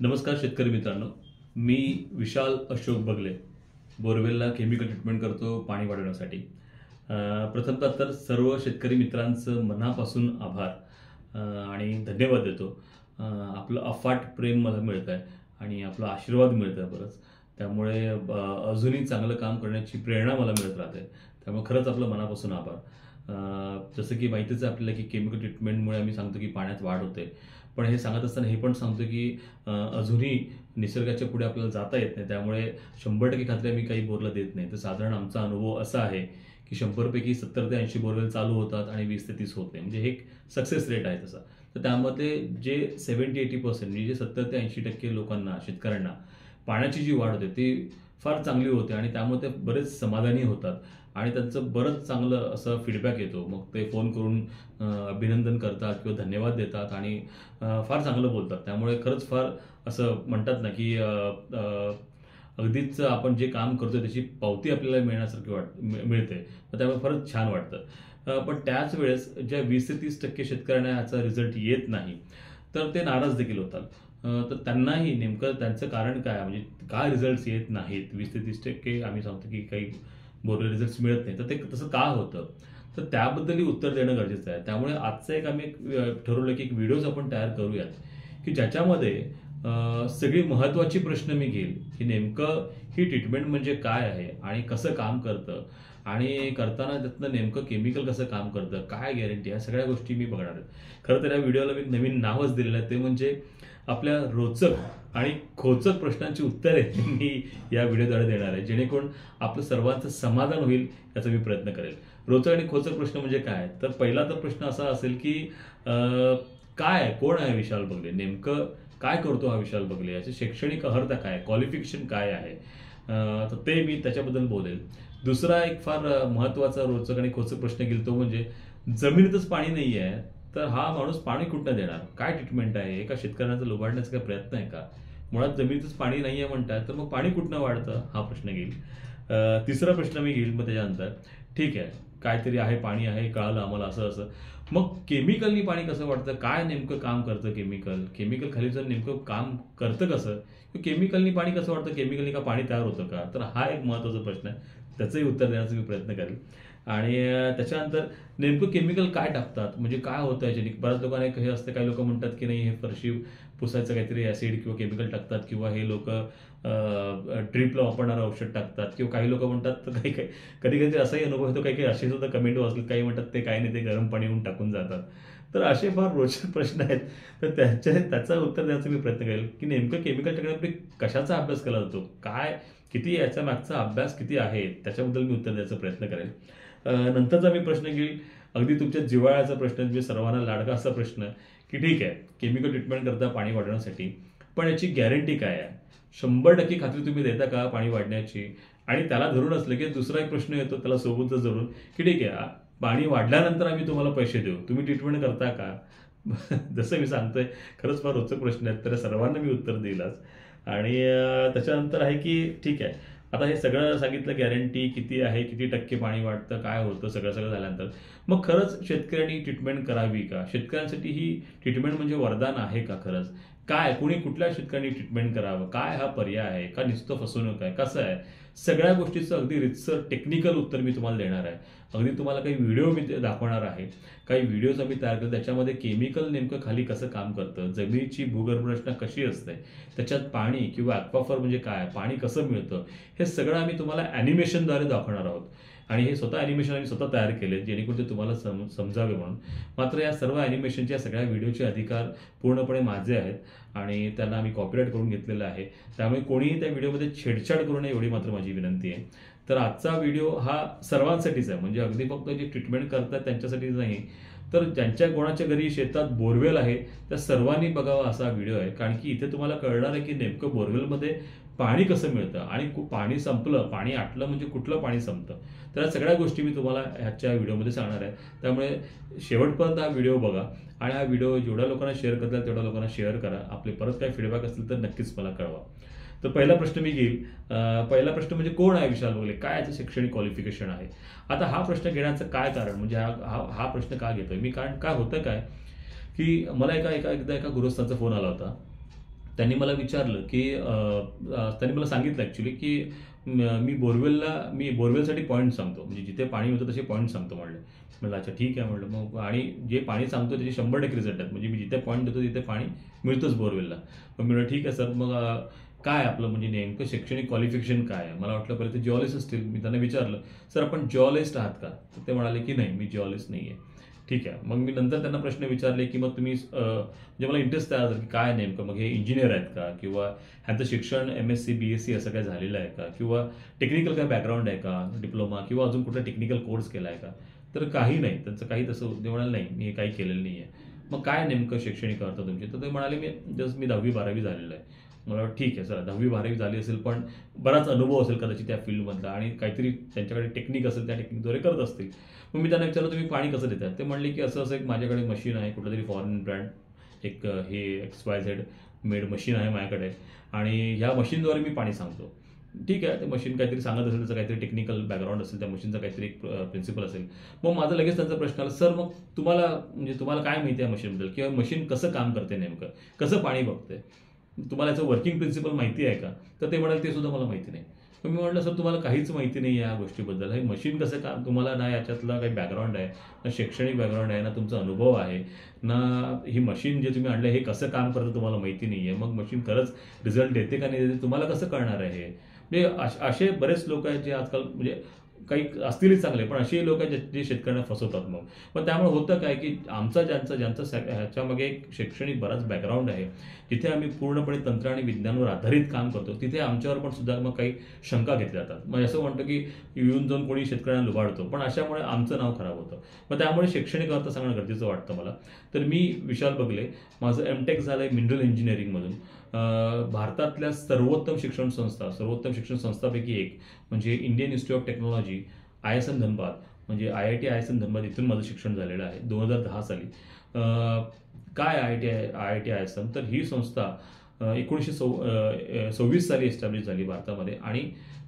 नमस्कार शेतकरी मित्रांनो, मी विशाल अशोक बगले. बोरवेलला केमिकल ट्रीटमेंट करतो पाणी वाढवण्यासाठी. प्रथमतः तर सर्व शेतकरी मित्रांचं मनापासून आभार आणि धन्यवाद देतो. आपलं अफाट प्रेम मला मिळतं आहे आणि आपला आशीर्वाद मिळतो आहे बरंच. त्यामुळे अजूनही चांगलं काम करण्याची प्रेरणा मला मिळत राहते. त्यामुळे खरंच आपलं मनापासून आभार. जसं की माहितीच आहे आपल्याला की केमिकल ट्रीटमेंटमुळे आम्ही सांगतो की पाण्यात वाढ होते, पण हे सांगत असताना हे पण सांगतो की अजूनही निसर्गाच्या पुढे आपल्याला जाता येत नाही. त्यामुळे 100% खात्री आम्ही काही बोरला देत नाही. तर साधारण आमचा अनुभव असा आहे की 100 पैकी 70 ते 80 बोरवेल चालू होतात आणि 20 ते 30 होत नाही. म्हणजे हे एक सक्सेस रेट आहे तसा. तर त्यामध्ये जे 70-80% म्हणजे जे 70 ते 80% लोकांना, शेतकऱ्यांना पाण्याची जी वाढ होते ती फार चांगली होते आणि त्यामुळे ते बरेच समाधानी होतात आणि त्यांचं बरंच चांगलं असं फीडबॅक येतो. मग ते फोन करून अभिनंदन करतात किंवा धन्यवाद देतात आणि फार चांगलं बोलतात. त्यामुळे खरंच फार असं म्हणतात ना की अगदीच आपण जे काम करतो त्याची पावती आपल्याला मिळण्यासारखी मिळते. तर त्यामुळे फारच छान वाटतं. पण त्याच वेळेस ज्या 20 ते 30% शेतकऱ्यांना याचा रिझल्ट येत नाही, तर ते नाराज देखील होतात. तर त्यांनाही नेमकं त्यांचं कारण काय, म्हणजे का रिझल्ट्स येत नाहीत? 20 ते 30% आम्ही सांगतो की काही बोरवेल रिझल्ट्स मिळत नाही, तर ते तसं का होतं? तर त्याबद्दलही उत्तर देणं गरजेचं आहे. त्यामुळे आजचं एक आम्ही ठरवलं की एक व्हिडिओज आपण तयार करूयात की ज्याच्यामध्ये सगळी महत्त्वाची प्रश्न मी घेईल की नेमकं ही ट्रीटमेंट म्हणजे काय आहे आणि कसं काम करतं आणि करताना त्यातनं नेमकं केमिकल कसं काम करतं, काय गॅरंटी, या सगळ्या गोष्टी मी बघणार आहे. खरं तर या व्हिडिओला मी नवीन नावच दिलेलं आहे, ते म्हणजे आपल्या रोचक आणि खोचक प्रश्नांची उत्तरे मी या व्हिडिओद्वारे देणार आहे, जेणेकरून आपलं सर्वांचं समाधान होईल याचा मी प्रयत्न करेल. रोचक आणि खोचक प्रश्न म्हणजे काय? तर पहिला तर प्रश्न असा असेल की काय, कोण आहे विशाल बगले, नेमकं काय करतो हा विशाल बगले, याची शैक्षणिक अर्हता काय, क्वालिफिकेशन काय आहे, तर ते मी त्याच्याबद्दल बोलेल. दुसरा एक फार महत्त्वाचा रोचक आणि खोचक प्रश्न घेईल, तो म्हणजे जमिनीतच पाणी नाही आहे तर हा माणूस पाणी कुठनं देणार, काय ट्रीटमेंट आहे, एका शेतकऱ्याचा लुबाडण्याचा काय प्रयत्न आहे का? मुळात जमिनीतच पाणी नाही आहे म्हणतात तर मग पाणी कुठनं वाढतं, हा प्रश्न घेईल. तिसरा प्रश्न मी घेईल मग त्याच्यानंतर, ठीक आहे काहीतरी आहे, पाणी आहे, कळालं आम्हाला असं असं, मग केमिकलनी पाणी कसं वाढतं, काय नेमकं काम करतं केमिकल, केमिकल खाली जर नेमकं काम करतं कसं, केमिकलनी पाणी कसं वाढतं, केमिकलनी का पाणी तयार होतं का? तर हा एक महत्त्वाचा प्रश्न आहे, त्याचंही उत्तर देण्याचा मी प्रयत्न करेल. आणि त्याच्यानंतर नेमकं केमिकल काय टाकतात, म्हणजे काय होतं याच्याने. बऱ्याच लोकांना हे असतं, काही लोक म्हणतात की नाही हे फरशी पुसायचं काहीतरी ऍसिड किंवा केमिकल टाकतात, किंवा हे लोक ड्रिपला वापरणारं औषध टाकतात, किंवा काही लोक म्हणतात, तर काही काही कधी कधी असाही अनुभव होतो, काही काही असे सुद्धा कमेंट वाचले, काही म्हणतात ते काही नाही, ते गरम पाणी होऊन टाकून जातात. तर असे फार रोचक प्रश्न आहेत. तर त्याचा उत्तर द्यायचा मी प्रयत्न करेल की नेमकं केमिकल टाकण्यापूर्वी कशाचा अभ्यास केला जातो, काय किती याच्या मागचा अभ्यास किती आहे, त्याच्याबद्दल मी उत्तर द्यायचा प्रयत्न करेल. नंतरचा मी प्रश्न घेईल अगदी तुमच्या जिव्हाळ्याचा प्रश्न, म्हणजे सर्वांना लाडका असा प्रश्न की ठीक आहे केमिकल ट्रीटमेंट करता पाणी वाढवण्यासाठी, पण याची गॅरंटी काय आहे, 100% खात्री तुम्ही देता का पाणी वाढण्याची? आणि त्याला धरून असलं की दुसरा एक प्रश्न येतो त्याला सोबतच धरून की ठीक आहे पाणी वाढल्यानंतर आम्ही तुम्हाला पैसे देऊ, तुम्ही ट्रीटमेंट करता का? जसं मी सांगतोय खरंच फार रोचक प्रश्न आहेत, तर सर्वांना मी उत्तर देईलच. आणि त्याच्यानंतर आहे की ठीक आहे आता हे सगळं सांगितलं, गॅरंटी किती आहे, किती टक्के पाणी वाढतं, काय होतं, सगळं सगळं झाल्यानंतर मग खरंच शेतकऱ्यांनी ट्रीटमेंट करावी का? शेतकऱ्यांसाठी ही ट्रीटमेंट म्हणजे वरदान आहे का खरंच? काय कोणी कुठल्या शेतकऱ्यांनी ट्रीटमेंट करावं, काय हा पर्याय आहे का, नुसतं फसवणूक आहे, कसं आहे, सगळ्या गोष्टीचं अगदी रितसर टेक्निकल उत्तर मी तुम्हाला देणार आहे. अगदी तुम्हाला काही व्हिडिओ मी दाखवणार आहे, काही व्हिडिओज आम्ही तयार केले, त्याच्यामध्ये केमिकल नेमकं खाली कसं काम करतं, जमिनीची भूगर्भ रचना कशी असते, त्याच्यात पाणी किंवा ॲक्वाफर म्हणजे काय, पाणी कसं मिळतं, हे सगळं आम्ही तुम्हाला ॲनिमेशनद्वारे दाखवणार आहोत. आणि हे स्वतः ॲनिमेशन आम्ही स्वतः तयार केले जेणेकरून ते तुम्हाला समजावे म्हणून. मात्र या सर्व ॲनिमेशनच्या सगळ्या व्हिडिओचे अधिकार पूर्णपणे माझे आहेत आणि त्यांना आम्ही कॉपीराईट करून घेतलेलं आहे. त्यामुळे कोणीही त्या व्हिडिओमध्ये छेडछाड करू नये एवढी मात्र माझी विनंती आहे. तर आजचा व्हिडिओ हा सर्वांसाठीच आहे, म्हणजे अगदी फक्त जे ट्रीटमेंट करतात त्यांच्यासाठीच नाही, तर ज्यांच्या कोणाच्या घरी शेतात बोरवेल आहे त्या सर्वांनी बघावा असा व्हिडिओ आहे. कारण की इथे तुम्हाला कळणार आहे की नेमकं बोरवेलमध्ये पाणी कसं मिळतं आणि पाणी संपलं, पाणी आटलं म्हणजे कुठलं पाणी संपतं. तर या सगळ्या गोष्टी मी तुम्हाला ह्याच्या व्हिडिओमध्ये सांगणार आहे. त्यामुळे शेवटपर्यंत हा व्हिडिओ बघा आणि हा व्हिडिओ जेवढ्या लोकांना शेअर करता तेवढ्या लोकांना शेअर करा. आपले परत काही फीडबॅक असतील तर नक्कीच मला कळवा. तर पहिला प्रश्न मी घेईल. पहिला प्रश्न म्हणजे कोण आहे विशाल बगले, काय याचं शैक्षणिक क्वालिफिकेशन आहे. आता हा प्रश्न घेण्याचं काय कारण, म्हणजे हा प्रश्न का घेतोय मी, कारण काय होतं काय की मला एकदा एका गृहस्थांचा फोन आला होता त्यांनी मला विचारलं की त्यांनी मला सांगितलं ॲक्च्युली की मी बोरवेलसाठी पॉईंट सांगतो, म्हणजे जिथे पाणी मिळतं तसे पॉईंट सांगतो म्हणलं अच्छा ठीक आहे म्हणलं. मग आणि जे पाणी सांगतो त्याचे 100% रिझल्ट आहेत, म्हणजे मी जिथे पॉईंट देतो तिथे पाणी मिळतंच बोरवेलला. मग मी म्हणलं ठीक आहे सर, मग काय आपलं म्हणजे नेमकं शैक्षणिक क्वालिफिकेशन काय आहे. मला वाटलं पहिले ते जिओलॉजिस्ट असतील. मी त्यांना विचारलं सर आपण जिओलॉजिस्ट आहात का, तर ते म्हणाले की नाही मी जिओलॉजिस्ट नाही आहे. ठीक आहे. मग मी नंतर त्यांना प्रश्न विचारले की मग तुम्ही म्हणजे मला इंटरेस्ट तयार झाला की काय नेमकं, मग हे इंजिनियर आहेत का, किंवा ह्यांचं शिक्षण MSc BSc असं काय झालेलं आहे का, किंवा टेक्निकल काय बॅकग्राऊंड आहे का, डिप्लोमा किंवा अजून कुठला टेक्निकल कोर्स केला आहे का. तर काही नाही, त्यांचं काही तसं ते म्हणाले नाही मी हे काही केलेलं नाही आहे. मग काय नेमकं शैक्षणिक अर्थ तुमची, तर ते म्हणाले मी 10वी-12वी झालेलं आहे. मला ठीक आहे सर 10वी-12वी झाली असेल पण बराच अनुभव असेल कदाचित त्या फील्डमधला आणि काहीतरी त्यांच्याकडे टेक्निक असेल त्या टेक्निकद्वारे करत असतील. मग मी त्यांना विचारलं तुम्ही पाणी कसं देतात. ते म्हणले की असं एक माझ्याकडे मशीन आहे, कुठलं तरी फॉरेन ब्रँड एक हे XYZ मेड मशीन आहे माझ्याकडे आणि ह्या मशीनद्वारे मी पाणी सांगतो. ठीक आहे, ते मशीन काहीतरी सांगत असेल, त्याचं काहीतरी टेक्निकल बॅकग्राऊंड असेल, त्या मशीनचा काहीतरी एक प्रिन्सिपल असेल. मग माझा लगेच त्यांचा प्रश्न आला सर मग तुम्हाला काय माहिती आहे मशीनबद्दल, किंवा मशीन कसं काम करते, नेमकं कसं पाणी बघते, तुम्हाला याचं वर्किंग प्रिन्सिपल माहिती आहे का. तर ते म्हणाले ते सुद्धा मला माहिती नाही. तर मी म्हटलं सर तुम्हाला काहीच माहिती नाही या गोष्टीबद्दल, हे मशीन कसं काम, तुम्हाला ना याच्यातला काही बॅकग्राऊंड आहे, ना शैक्षणिक बॅकग्राऊंड आहे, ना तुमचा अनुभव आहे, ना ही मशीन जे तुम्ही आणलं हे कसं काम करतं तुम्हाला माहिती नाही आहे. मग मशीन खरंच रिझल्ट देते का नाही देते तुम्हाला कसं कळणार आहे. म्हणजे असे बरेच लोक आहेत जे आजकाल म्हणजे काही असतीलच चांगले, पण असे लोक आहेत जे शेतकऱ्यांना फसवतात. मग त्यामुळे होतं काय की ज्यांचं ह्याच्यामागे एक शैक्षणिक बराच बॅकग्राऊंड आहे, जिथे आम्ही पूर्णपणे तंत्र आणि विज्ञानावर आधारित काम करतो, तिथे आमच्यावर पण सुद्धा मग काही शंका घेतल्या जातात. मग असं म्हणतं की येऊन जाऊन कोणी शेतकऱ्यांना लुबाडतो, पण अशामुळे आमचं नाव खराब होतं. मग त्यामुळे शैक्षणिक अर्थ सांगणं गरजेचं वाटतं मला. तर मी विशाल बगले, माझं MTech झालं आहे मिनरल इंजिनिअरिंगमधून. भारतातल्या सर्वोत्तम शिक्षण संस्थांपैकी एक म्हणजे Indian institute of technology ISM Dhanbad, म्हणजे IIT ISM धनबाद इथून माझं शिक्षण झालेलं आहे 2010 साली. काय IIT ISM, तर ही संस्था 1926 साली एस्टॅब्लिश झाली भारतामध्ये, आणि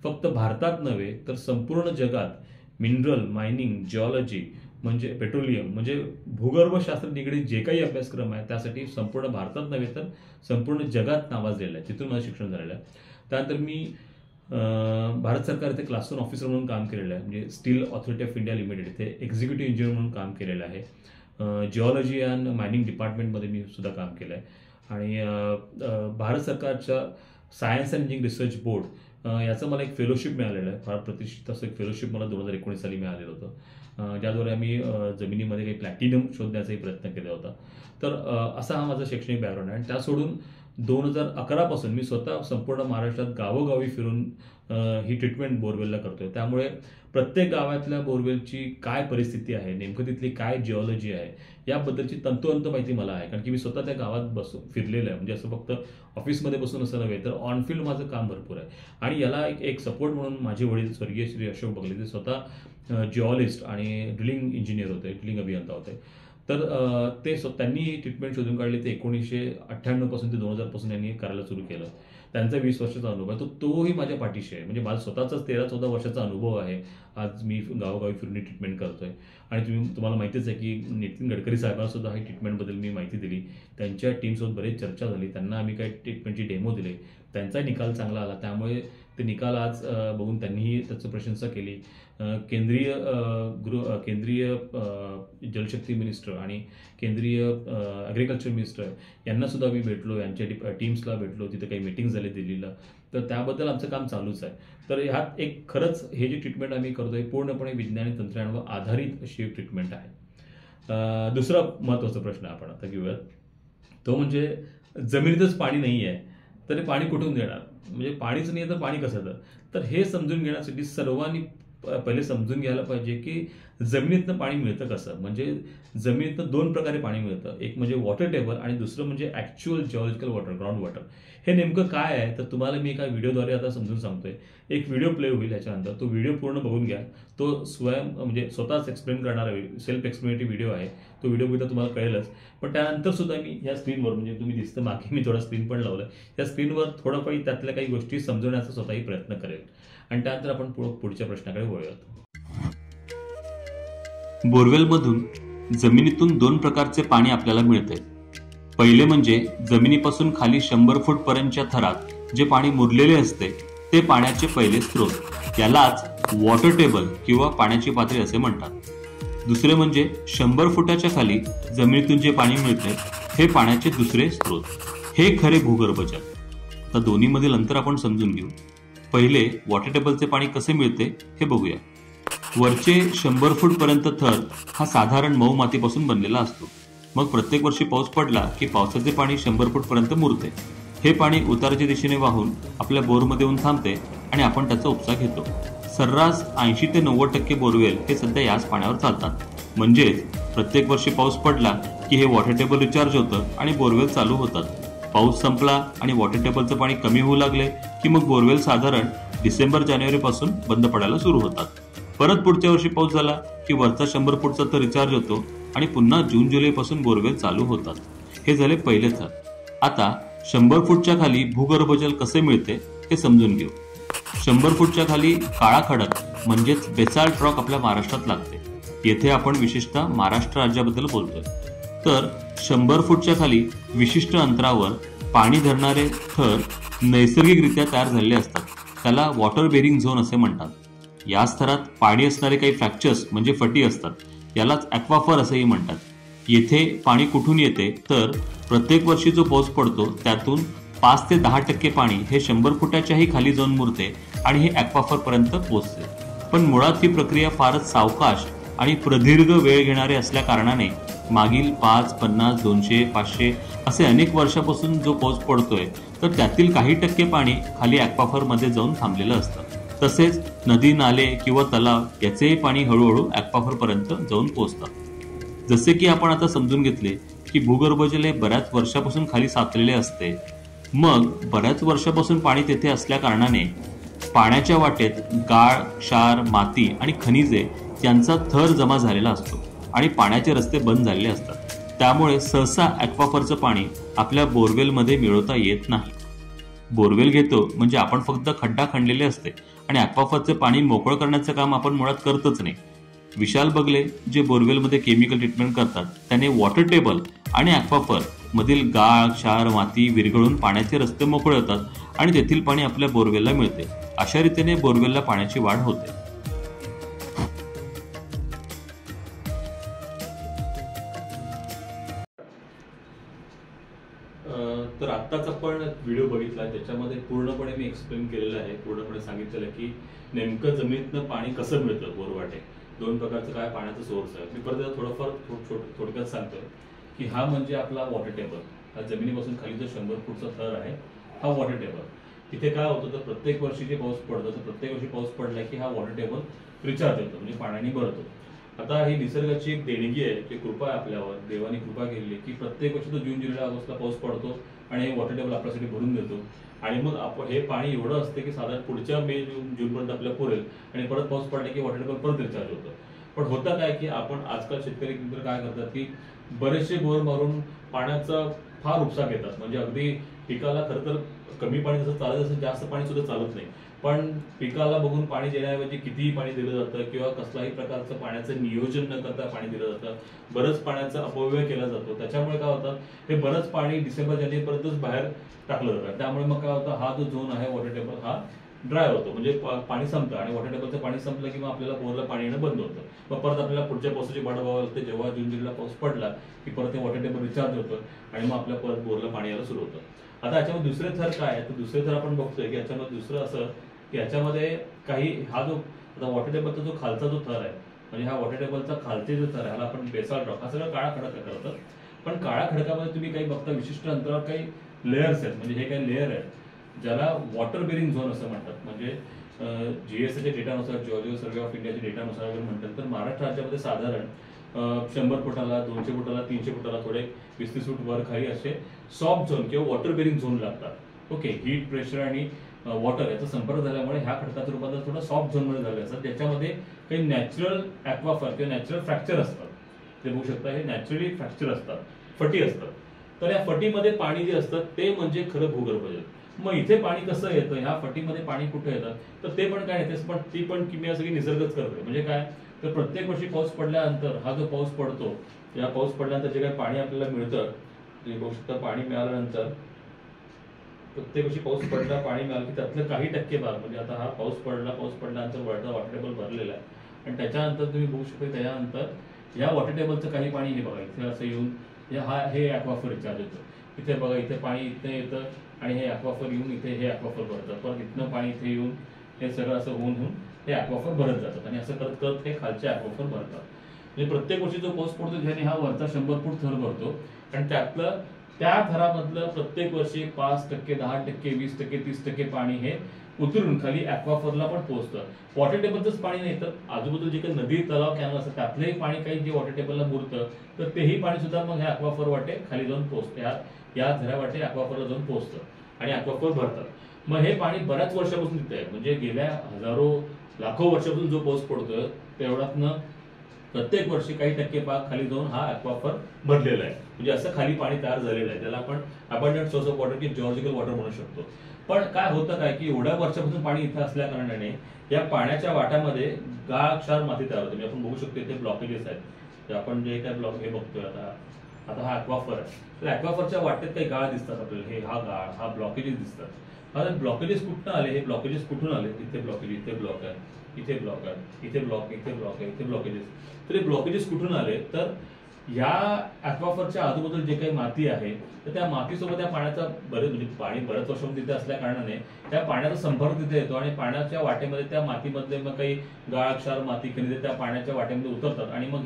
फक्त भारतात नव्हे तर संपूर्ण जगात मिनरल मायनिंग जिओलॉजी म्हणजे पेट्रोलियम म्हणजे भूगर्भशास्त्र निगडीत जे काही अभ्यासक्रम आहे त्यासाठी संपूर्ण भारतात नव्हे तर संपूर्ण जगात नावाजलेलं आहे. तिथून माझं शिक्षण झालेलं आहे. त्यानंतर मी भारत सरकार इथे क्लासरूम ऑफिसर म्हणून काम केलेलं आहे, म्हणजे steel authority of India limited इथे एक्झिक्युटिव्ह इंजिनियर म्हणून काम केलेलं आहे. जिओलॉजी अँड मायनिंग डिपार्टमेंटमध्ये मी सुद्धा काम केलं आहे. आणि भारत सरकारच्या science and engineering research board याचं मला एक फेलोशिप मिळालेलं आहे. फार प्रतिष्ठित असं एक फेलोशिप मला 2019 साली मिळालेलं होतं, ज्याद्वारे आम्ही जमिनीमध्ये काही प्लॅटिनम शोधण्याचाही प्रयत्न केला होता. तर असा हा माझा शैक्षणिक बॅकग्राऊंड आहे. आणि त्या सोडून 2011 पासून मी स्वतः संपूर्ण महाराष्ट्रात गावोगावी फिरून ही ट्रीटमेंट बोरवेलला करतोय. त्यामुळे प्रत्येक गावातल्या बोरवेलची काय परिस्थिती आहे, नेमकं तिथली काय जिओलॉजी आहे याबद्दलची तंतोतंत माहिती मला आहे, कारण की मी स्वतः त्या गावात फिरलेलं आहे. म्हणजे असं फक्त ऑफिसमध्ये बसून असं नव्हे तर ऑनफिल्ड माझं काम भरपूर आहे. आणि याला एक सपोर्ट म्हणून माझे वडील स्वर्गीय श्री अशोक बगले, ते स्वतः जिओलिस्ट आणि ड्रिलिंग इंजिनियर होते, ड्रिलिंग अभियंता होते. तर त्यांनी ट्रीटमेंट शोधून काढली. ते 1998 पासून ते 2000 पासून यांनी करायला सुरू केलं. त्यांचा 20 वर्षाचा अनुभव आहे, तोही माझ्या पाठीशी आहे. म्हणजे माझा स्वतःचाच 13-14 वर्षाचा अनुभव आहे. आज मी गावोगावी फिरून ट्रीटमेंट करतोय. आणि तुम्हाला माहितीच आहे की नितीन गडकरी साहेबांना सुद्धा ही ट्रीटमेंटबद्दल मी माहिती दिली. त्यांच्या टीमसोबत बरेच चर्चा झाली. त्यांना आम्ही काही ट्रीटमेंटची डेमो दिले. त्यांचाही निकाल चांगला आला. त्यामुळे ते निकाल आज बघून त्यांनीही त्याची प्रशंसा केली. केंद्रीय जलशक्ती मिनिस्टर आणि केंद्रीय ॲग्रिकल्चर मिनिस्टर यांना सुद्धा मी भेटलो, यांच्या टीम्सला भेटलो, तिथे काही मीटिंग्स झाले दिल्लीला. तर त्याबद्दल आमचं काम चालूच आहे. तर ह्यात एक खरंच हे जी ट्रीटमेंट आम्ही करतोय पूर्णपणे विज्ञान आणि तंत्रज्ञानावर आधारित अशी एक ट्रीटमेंट आहे. दुसरा महत्त्वाचा प्रश्न आपण आता घेऊयात, तो म्हणजे जमिनीतच पाणी नाही आहे तर हे पाणी कुठून देणार, म्हणजे पाणीच नाही आहे तर पाणी कसं येतं. तर हे समजून घेण्यासाठी सर्वांनी पहिले समजून घ्यायला पाहिजे की जमिनीतनं पाणी मिळतं कसं. म्हणजे जमिनीतनं 2 प्रकारे पाणी मिळतं, एक म्हणजे वॉटर टेबल आणि दुसरं म्हणजे actual geological water, ground water. हे नेमकं काय आहे तर तुम्हाला मी एका व्हिडिओद्वारे आता समजून सांगतोय. एक व्हिडिओ प्ले होईल याच्यानंतर, तो व्हिडिओ पूर्ण बघून घ्या. तो म्हणजे स्वतःच एक्सप्लेन करणारा सेल्फ एक्सप्लेनेटरी व्हिडिओ आहे. तो व्हिडिओ बघितला तुम्हाला कळेलच. पण त्यानंतर सुद्धा मी या स्क्रीनवर, म्हणजे तुम्ही दिसतं मागे मी थोडा स्क्रीन पण लावलं, त्या स्क्रीनवर थोडंफार त्यातल्या काही गोष्टी समजवण्याचा स्वतःही प्रयत्न करेल. आणि त्यानंतर आपण पुढच्या प्रश्नाकडे वळूयात. बोरवेलमधून जमिनीतून 2 प्रकारचे पाणी आपल्याला मिळते. पहिले म्हणजे जमिनीपासून खाली 100 फूट पर्यंतच्या थरात जे पाणी मुरलेले असते ते पाण्याचे पहिले स्रोत, यालाच वॉटर टेबल किंवा पाण्याची पातळी असे म्हणतात. दुसरे म्हणजे 100 फुटाच्या खाली जमिनीतून जे पाणी मिळते हे पाण्याचे दुसरे स्रोत, हे खरे भूगर्भ जल. आता दोन्ही मधील अंतर आपण समजून घेऊ. पहिले वॉटर टेबलचे पाणी कसे मिळते हे बघूया. वरचे 100 फूट पर्यंत थर हा साधारण मऊ मातीपासून बनलेला असतो. मग प्रत्येक वर्षी पाऊस पडला की पावसाचे पाणी 100 फूट पर्यंत मुरते. हे पाणी उताराच्या दिशेने वाहून आपल्या बोरमध्ये येऊन थांबते आणि आपण त्याचा उपसा घेतो. सर्रास 80 ते 90% बोरवेल हे सध्या याच पाण्यावर चालतात. म्हणजेच प्रत्येक वर्षी पाऊस पडला की हे वॉटर टेबल रिचार्ज होतं आणि बोरवेल चालू होतात. पाऊस संपला आणि वॉटर टेबलचं पाणी कमी होऊ लागले की मग बोरवेल साधारण डिसेंबर-जानेवारी पासून बंद पडायला सुरू होतात. परत पुढच्या वर्षी पाऊस झाला की वरचा 100 फूटचा थर रिचार्ज होतो आणि पुन्हा जून-जुलै पासून बोरवेल चालू होतात. हे झाले पहिले थर. आता 100 फूटच्या खाली भूगर्भजल कसे मिळते हे समजून घेऊ. 100 फूटच्या खाली काळा खडक म्हणजेच बेसाल्ट रॉक आपल्या महाराष्ट्रात लागते. येथे आपण विशेषतः महाराष्ट्र राज्याबद्दल बोलतोय. तर 100 फूटच्या खाली विशिष्ट अंतरावर पाणी धरणारे थर नैसर्गिकरित्या तयार झालेले असतात. त्याला वॉटर बेरिंग झोन असे म्हणतात. या स्तरात पाणी असणारे काही फ्रॅक्चर्स म्हणजे फटी असतात. यालाच ॲक्वाफर असेही म्हणतात. येथे पाणी कुठून येते तर प्रत्येक वर्षी जो पाऊस पडतो त्यातून 5 ते 10% पाणी हे 100 फुटाच्याही खाली जाऊन मुरते आणि हे ॲक्वाफर पर्यंत पोहोचते. पण मुळात ही प्रक्रिया फारच सावकाश आणि प्रदीर्घ वेळ घेणारे असल्या कारणाने मागील 5, 50, 200, 500 असे अनेक वर्षापासून जो पाऊस पडतोय तर त्यातील काही टक्के पाणी खाली ॲक्वाफर मध्ये जाऊन थांबलेलं असतं. तसेच नदी, नाले किंवा तलाव याचेही पाणी हळूहळू ॲक्वाफर पर्यंत जाऊन पोहोचतात. जसे की आपण आता समजून घेतले की भूगर्भजल हे बऱ्याच वर्षापासून खाली साचलेले असते. मग बऱ्याच वर्षापासून पाणी तेथे असल्या कारणाने पाण्याच्या वाटेत गाळ, क्षार, माती आणि खनिजे यांचा थर जमा झालेला असतो आणि पाण्याचे रस्ते बंद झालेले असतात. त्यामुळे सहसा ॲक्वाफरचं पाणी आपल्या बोरवेलमध्ये मिळवता येत नाही. बोरवेल घेतो म्हणजे आपण फक्त खड्डा खणलेले असते आणि ॲक्वाफरचे पाणी मोकळं करण्याचं काम आपण मुळात करतच नाही. विशाल बगले जे बोरवेलमध्ये केमिकल ट्रीटमेंट करतात त्याने वॉटर टेबल आणि ॲक्वाफर मधील गाळ, क्षार, माती विरघळून पाण्याचे रस्ते मोकळे होतात आणि तेथील पाणी आपल्या बोरवेलला मिळते. अशा रीतीने बोरवेलला पाण्याची वाढ होते. तर आत्ताच आपण व्हिडिओ बघितला, त्याच्यामध्ये पूर्णपणे मी एक्सप्लेन केलेलं आहे, पूर्णपणे सांगितलेलं आहे की नेमकं जमिनीतनं पाणी कसं मिळतं. बोरवाटे 2 प्रकारचं काय पाण्याचं सोर्स आहे. मी परत थोडंफार थोडक्यात सांगतोय की हा म्हणजे आपला वॉटर टेबल. हा जमिनीपासून खाली जो 100 फूटचा थर आहे हा वॉटर टेबल. तिथे काय होतं तर प्रत्येक वर्षी जे पाऊस पडतो तर प्रत्येक वर्षी पाऊस पडला की हा वॉटर टेबल रिचार्ज होतो म्हणजे पाण्याने भरतो. आता ही निसर्गाची एक देणगी आहे की कृपा आहे आपल्यावर, देवाने कृपा केलेली की प्रत्येक वर्षी तो जून, जुलै, ऑगस्टला पाऊस पडतो आणि हे वॉटर टेबल आपल्यासाठी भरून देतो. आणि मग आपण हे पाणी एवढं असते की साधारण पुढच्या मे, जून पर्यंत आपल्याला पुरेल आणि परत पाऊस पडला की वॉटर टेबल परत रिचार्ज होतं. पण होतं काय की आपण आजकाल शेतकरी मित्र काय करतात की बरेचसे बोर मारून पाण्याचा फार उपसा घेतात. म्हणजे अगदी पिकाला खरं तर कमी पाणी जसं चालत असं जास्त पाणी सुद्धा चालत नाही. पण पिकाला बघून पाणी देण्याऐवजी कितीही पाणी दिलं जातं किंवा कसलाही प्रकारचं पाण्याचं नियोजन न करता पाणी दिलं जातं. बरंच पाण्याचा अपव्यय केला जातो. त्याच्यामुळे काय होतं हे बरंच पाणी डिसेंबर-जानेवारी पर्यंतच बाहेर टाकलं जातं. त्यामुळे मग काय होतं हा जो झोन आहे वॉटर टेबल हा ड्राय होतो म्हणजे पाणी संपतं आणि वॉटर टेबलचं पाणी संपलं की मग आपल्याला बोरला पाणी येणं बंद होतं. मग परत आपल्याला पुढच्या पावसाची वाट बघावी लागते. जेव्हा जून, जुलैला पाऊस पडला की परत हे वॉटर टेबल रिचार्ज होतं आणि मग आपल्या परत बोरला पाणी यायला सुरू होतं. आता याच्यामध्ये दुसरे थर काय आहे तर दुसरे थर आपण बघतोय की याच्यामध्ये दुसरं असं की याच्यामध्ये काही हा जो आता वॉटर टेबलचा जो खालचा जो थर आहे म्हणजे हा वॉटर टेबलचा खालचे जो थर आहे ह्याला आपण बेसाल्ट रॉक, हा सगळं काळा खडक करतात. पण काळ्या खडकामध्ये तुम्ही काही बघता विशिष्ट अंतरावर काही लेयर्स आहेत. म्हणजे हे काही लेयर आहेत ज्याला वॉटर बेरिंग झोन असं म्हणतात. म्हणजे GSAच्या डेटानुसार, जिओलॉजिकल सर्व्हे ऑफ इंडियाच्या डेटानुसार वगैरे म्हणतात तर महाराष्ट्र राज्यामध्ये साधारण 100 फुटाला, 200 फुटाला, 300 फुटाला थोडे 20-30 फूट वर खाली असे सॉफ्ट झोन किंवा वॉटर बेरिंग झोन लागतात. ओके, हीट, प्रेशर आणि वॉटर याचा संपर्क झाल्यामुळे ह्या खडकाचं रूपांतर थोडं सॉफ्ट झोन मध्ये झालं असतं. त्याच्यामध्ये काही नॅचरल ॲक्वाफर किंवा नॅचरल फ्रॅक्चर असतात. ते बघू शकता हे नॅचरली फ्रॅक्चर असतात, फटी असतात. तर या फटीमध्ये पाणी जे असतं ते म्हणजे खरं भूगर्भजल. मग इथे पाणी कसं येतं, ह्या फटीमध्ये पाणी कुठे येतं तर ते पण काय येते पण ती पण किमया सगळी निसर्गच करते. म्हणजे काय तर प्रत्येक वर्षी पाऊस पडल्यानंतर हा जो पाऊस पडतो या पाऊस पडल्यानंतर जे काही पाणी आपल्याला मिळतं जे बघू शकता पाणी मिळाल्यानंतर प्रत्येक वर्षी पाऊस पडला, पाणी मिळालं की त्यातलं काही टक्के भाग म्हणजे आता हा पाऊस पडल्यानंतर वॉटर टेबल भरलेला आहे आणि त्याच्यानंतर तुम्ही बघू शकता त्याच्यानंतर या वॉटर टेबलचं काही पाणी हे बघा इथे असं येऊन हे ॲक्वाफर रिचार्ज होतं. इथे बघा इथे पाणी इथे येतं आणि हे ॲक्वाफर येऊन इथे हे ॲक्वाफर भरतं, परत इथनं पाणी इथे येऊन हे सगळं असं होऊन हे ॲक्वाफर भरत जातात आणि असं करत करत हे खालचे ॲक्वाफर भरतात. म्हणजे प्रत्येक वर्षी जो पाऊस पडतो त्याने हा वरचा 100 फूट थर भरतो आणि त्यातलं त्या थरामधलं प्रत्येक वर्षी 5%, 10%, 20%, 30% पाणी हे उतरून खाली ॲक्वाफरला पण पोहोचतं. वॉटर टेबलचंच पाणी नाही तर आजूबाजूला जे काही नदी तलाव कॅनल असतं त्यातलंही पाणी काही जे वॉटर टेबलला मुरतं तर तेही पाणी सुद्धा मग ह्या ॲक्वाफर वाटे खाली जाऊन पोहोचतं, या झऱ्यावाटे ॲक्वाफरला जाऊन पोहोचतं आणि ॲक्वाफर भरतात. मग हे पाणी बऱ्याच वर्षापासून तिथे आहे, म्हणजे गेल्या हजारो लाखो वर्षापासून जो पाऊस पडतोय तेवढ्यातनं प्रत्येक वर्षी काही टक्के भाग खाली जाऊन हा ॲक्वाफर भरलेला आहे. म्हणजे असं खाली पाणी तयार झालेलं आहे, त्याला आपण अबंडंट सोर्स ऑफ वॉटर की जॉर्जिकल वॉटर म्हणू शकतो. पण काय होतं काय की एवढ्या वर्षापासून पाणी इथं असल्या कारणाने या पाण्याच्या वाट्यामध्ये गाळ क्षार माती तयार होते. आपण बघू शकतो इथे ब्लॉकेजेस आहेत, आपण जे काय ब्लॉक हे बघतोय आता हा ॲक्वाफर आहे, तर ॲक्वाफरच्या वाटेत काही गाळ दिसतात आपल्याला, हा गाळ हा ब्लॉकेजेस दिसतात. आता ब्लॉकेजेस कुठून आले, हे ब्लॉकेजेस कुठून आले, इथे ब्लॉकेज, इथे ब्लॉक आहे, इथे ब्लॉक आहे, इथे ब्लॉक, इथे ब्लॉक आहे, इथे ब्लॉकेजेस. तर हे ब्लॉकेजेस कुठून आले तर या ॲक्वाफरच्या आजूबाजूला जे काही माती आहे तर त्या मातीसोबत त्या पाण्याचा म्हणजे पाणी बऱ्याच वर्षांपासून तिथे असल्या कारणाने त्या पाण्याचा संपर्क तिथे येतो आणि पाण्याच्या वाटेमध्ये त्या मातीमधले मग काही गाळ क्षार माती खनिजे त्या पाण्याच्या वाटेमध्ये उतरतात आणि मग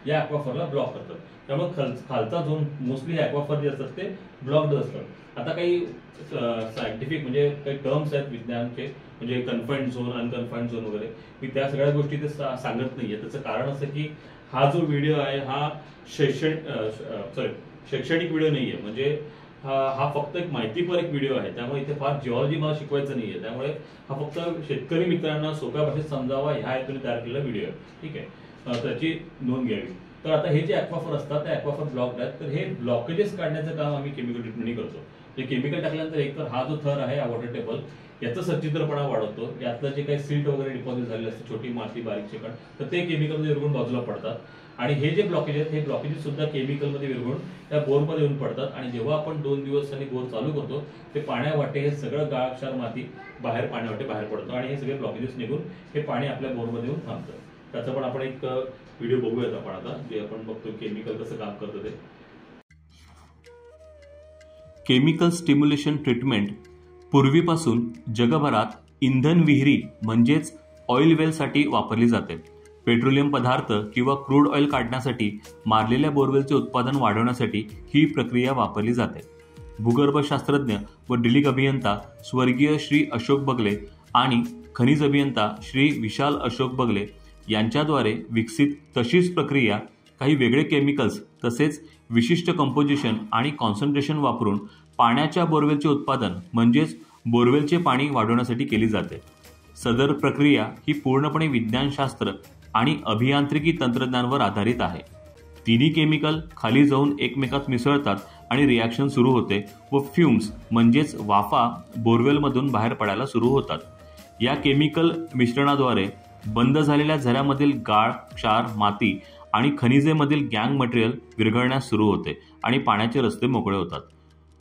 या ॲक्वाफरला ब्लॉक करतात. त्यामुळे खालचा झोन मोस्टली ॲक्वाफर जे असतात ते ब्लॉक्ड असतात. आता काही सायंटिफिक म्हणजे काही टर्म्स आहेत विज्ञानचे, म्हणजे कन्फाईन्ड झोन, अनकन्फाईन्ड झोन वगैरे, मी त्या सगळ्या गोष्टी ते सांगत नाहीये. त्याचं कारण असं की हा जो व्हिडिओ आहे हा शैक्षणिक व्हिडिओ नाहीये, म्हणजे हा फक्त एक माहितीपर एक व्हिडिओ आहे. त्यामुळे इथे फार जिओलॉजी मला शिकवायचं नाहीये, त्यामुळे हा फक्त शेतकरी मित्रांना सोप्या भाषेत समजावा ह्या हेतूने तयार केलेला व्हिडिओ आहे. ठीक आहे, त्याची नोंद घ्यावी. तर आता हे जे ॲक्वाफर असतात त्या ॲक्वाफर ब्लॉक आहेत, तर हे ब्लॉकेजेस काढण्याचं काम आम्ही केमिकल ट्रीटमेंट करतो. ते केमिकल टाकल्यानंतर एकतर हा जो थर आहे वॉटर टेबल याचा सच्छिद्रपणा वाढवतो, यातलं जे काही सिल्ट वगैरे डिपॉझिट झालेलं असते, छोटी माती बारीक चिकट, तर ते केमिकलमध्ये विरघळून बाजूला पडतात आणि हे जे ब्लॉकेज आहेत हे ब्लॉकेजेस सुद्धा केमिकलमध्ये विरघळून त्या बोरमध्ये येऊन पडतात आणि जेव्हा आपण 2 दिवसांनी बोर चालू करतो ते पाण्यावाटे हे सगळं गाळ क्षार माती पाण्यावाटे बाहेर पडतो आणि हे सगळे ब्लॉकेजेस निघून हे पाणी आपल्या बोरमध्ये येऊन थांबतं. त्याचं पण आपण एक व्हिडिओ बघूयात आपण आता, जे आपण बघतो केमिकल कसं काम करतं ते. केमिकल स्टिम्युलेशन ट्रीटमेंट पूर्वीपासून जगभरात इंधन विहिरी म्हणजेच ऑइल वेलसाठी वापरली जाते. पेट्रोलियम पदार्थ किंवा क्रूड ऑइल काढण्यासाठी मारलेल्या बोरवेलचे उत्पादन वाढवण्यासाठी ही प्रक्रिया वापरली जाते. भूगर्भशास्त्रज्ञ व ड्रिलिंग अभियंता स्वर्गीय श्री अशोक बगले आणि खनिज अभियंता श्री विशाल अशोक बगले यांच्याद्वारे विकसित तशीच प्रक्रिया काही वेगळे केमिकल्स तसेच विशिष्ट कंपोजिशन आणि कॉन्सन्ट्रेशन वापरून पाण्याच्या बोरवेलचे उत्पादन म्हणजेच बोरवेलचे पाणी वाढवण्यासाठी केली जाते. सदर प्रक्रिया ही पूर्णपणे विज्ञानशास्त्र आणि अभियांत्रिकी तंत्रज्ञानावर आधारित आहे. तिन्ही केमिकल खाली जाऊन एकमेकात मिसळतात आणि रिॲक्शन सुरू होते व फ्यूम्स म्हणजेच वाफा बोरवेलमधून बाहेर पडायला सुरू होतात. या केमिकल मिश्रणाद्वारे बंद झालेल्या झऱ्यामधील गाळ, क्षार, माती आणि खनिजेमधील गँग मटेरियल विरघळण्यास सुरू होते आणि पाण्याचे रस्ते मोकळे होतात.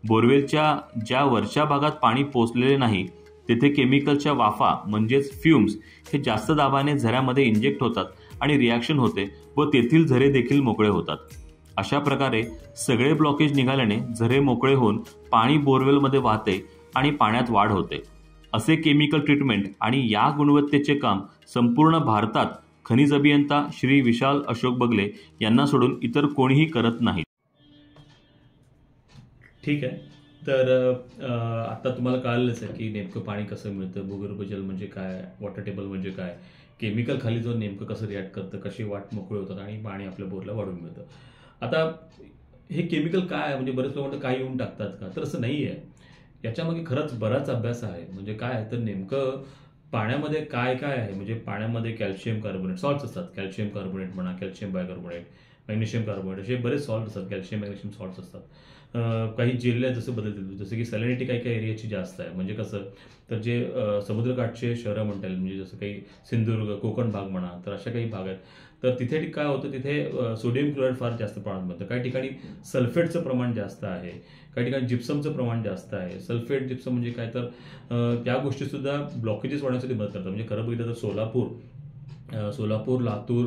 बोरवेलच्या ज्या वरच्या भागात पाणी पोचलेले नाही तेथे केमिकलच्या वाफा म्हणजेच फ्यूम्स हे जास्त दाबाने झऱ्यामध्ये इंजेक्ट होतात आणि रिॲक्शन होते व तेथील झरे देखील मोकळे होतात. अशा प्रकारे सगळे ब्लॉकेज निघाल्याने झरे मोकळे होऊन पाणी बोरवेलमध्ये वाहते आणि पाण्यात वाढ होते. असे केमिकल ट्रीटमेंट आणि या गुणवत्तेचे काम संपूर्ण भारतात खनिज अभियंता श्री विशाल अशोक बगले यांना सोडून इतर कोणीही करत नाही. ठीक आहे, तर आता तुम्हाला कळालंच आहे की नेमकं पाणी कसं मिळतं, भूगर्भजल म्हणजे काय, वॉटर टेबल म्हणजे काय, केमिकल खाली जाऊन नेमकं कसं रिॲक्ट करतं, कशी वाट मोकळे होतात आणि पाणी आपल्या बोरला वाढून मिळतं. आता हे केमिकल काय म्हणजे बरेच लोक म्हणतात काही येऊन टाकतात का, तर असं नाही आहे. याच्यामागे खरंच बराच अभ्यास आहे. म्हणजे काय तर नेमकं पाण्यामध्ये काय काय आहे, म्हणजे पाण्यामध्ये कॅल्शियम कार्बोनेट सॉल्ट्स असतात, कॅल्शियम कार्बोनेट म्हणा, कॅल्शियम बायकार्बोनेट, मॅग्नेशियम कार्बोनेट, असे बरेच सॉल्ट असतात, कॅल्शियम मॅग्नेशियम सॉल्ट्स असतात. काही जिल्हे जसं बदलतील, जसं की सॅलिनिटी काही काही एरियाची जास्त आहे. म्हणजे कसं, तर जे समुद्रकाठचे शहरं म्हणता येईल, म्हणजे जसं काही सिंधुदुर्ग, कोकण भाग म्हणा, तर अशा काही भाग आहेत. तर तिथे काय होतं, तिथे सोडियम क्लोराईड फार जास्त प्रमाणात बनतं. काही ठिकाणी सल्फेटचं प्रमाण जास्त आहे, काही ठिकाणी जिप्समचं प्रमाण जास्त आहे. सल्फेट जिप्सम म्हणजे काय, तर त्या गोष्टीसुद्धा ब्लॉकेजेस वाढवण्यासाठी मदत करतात. म्हणजे खरं बघितलं तर सोलापूर, लातूर,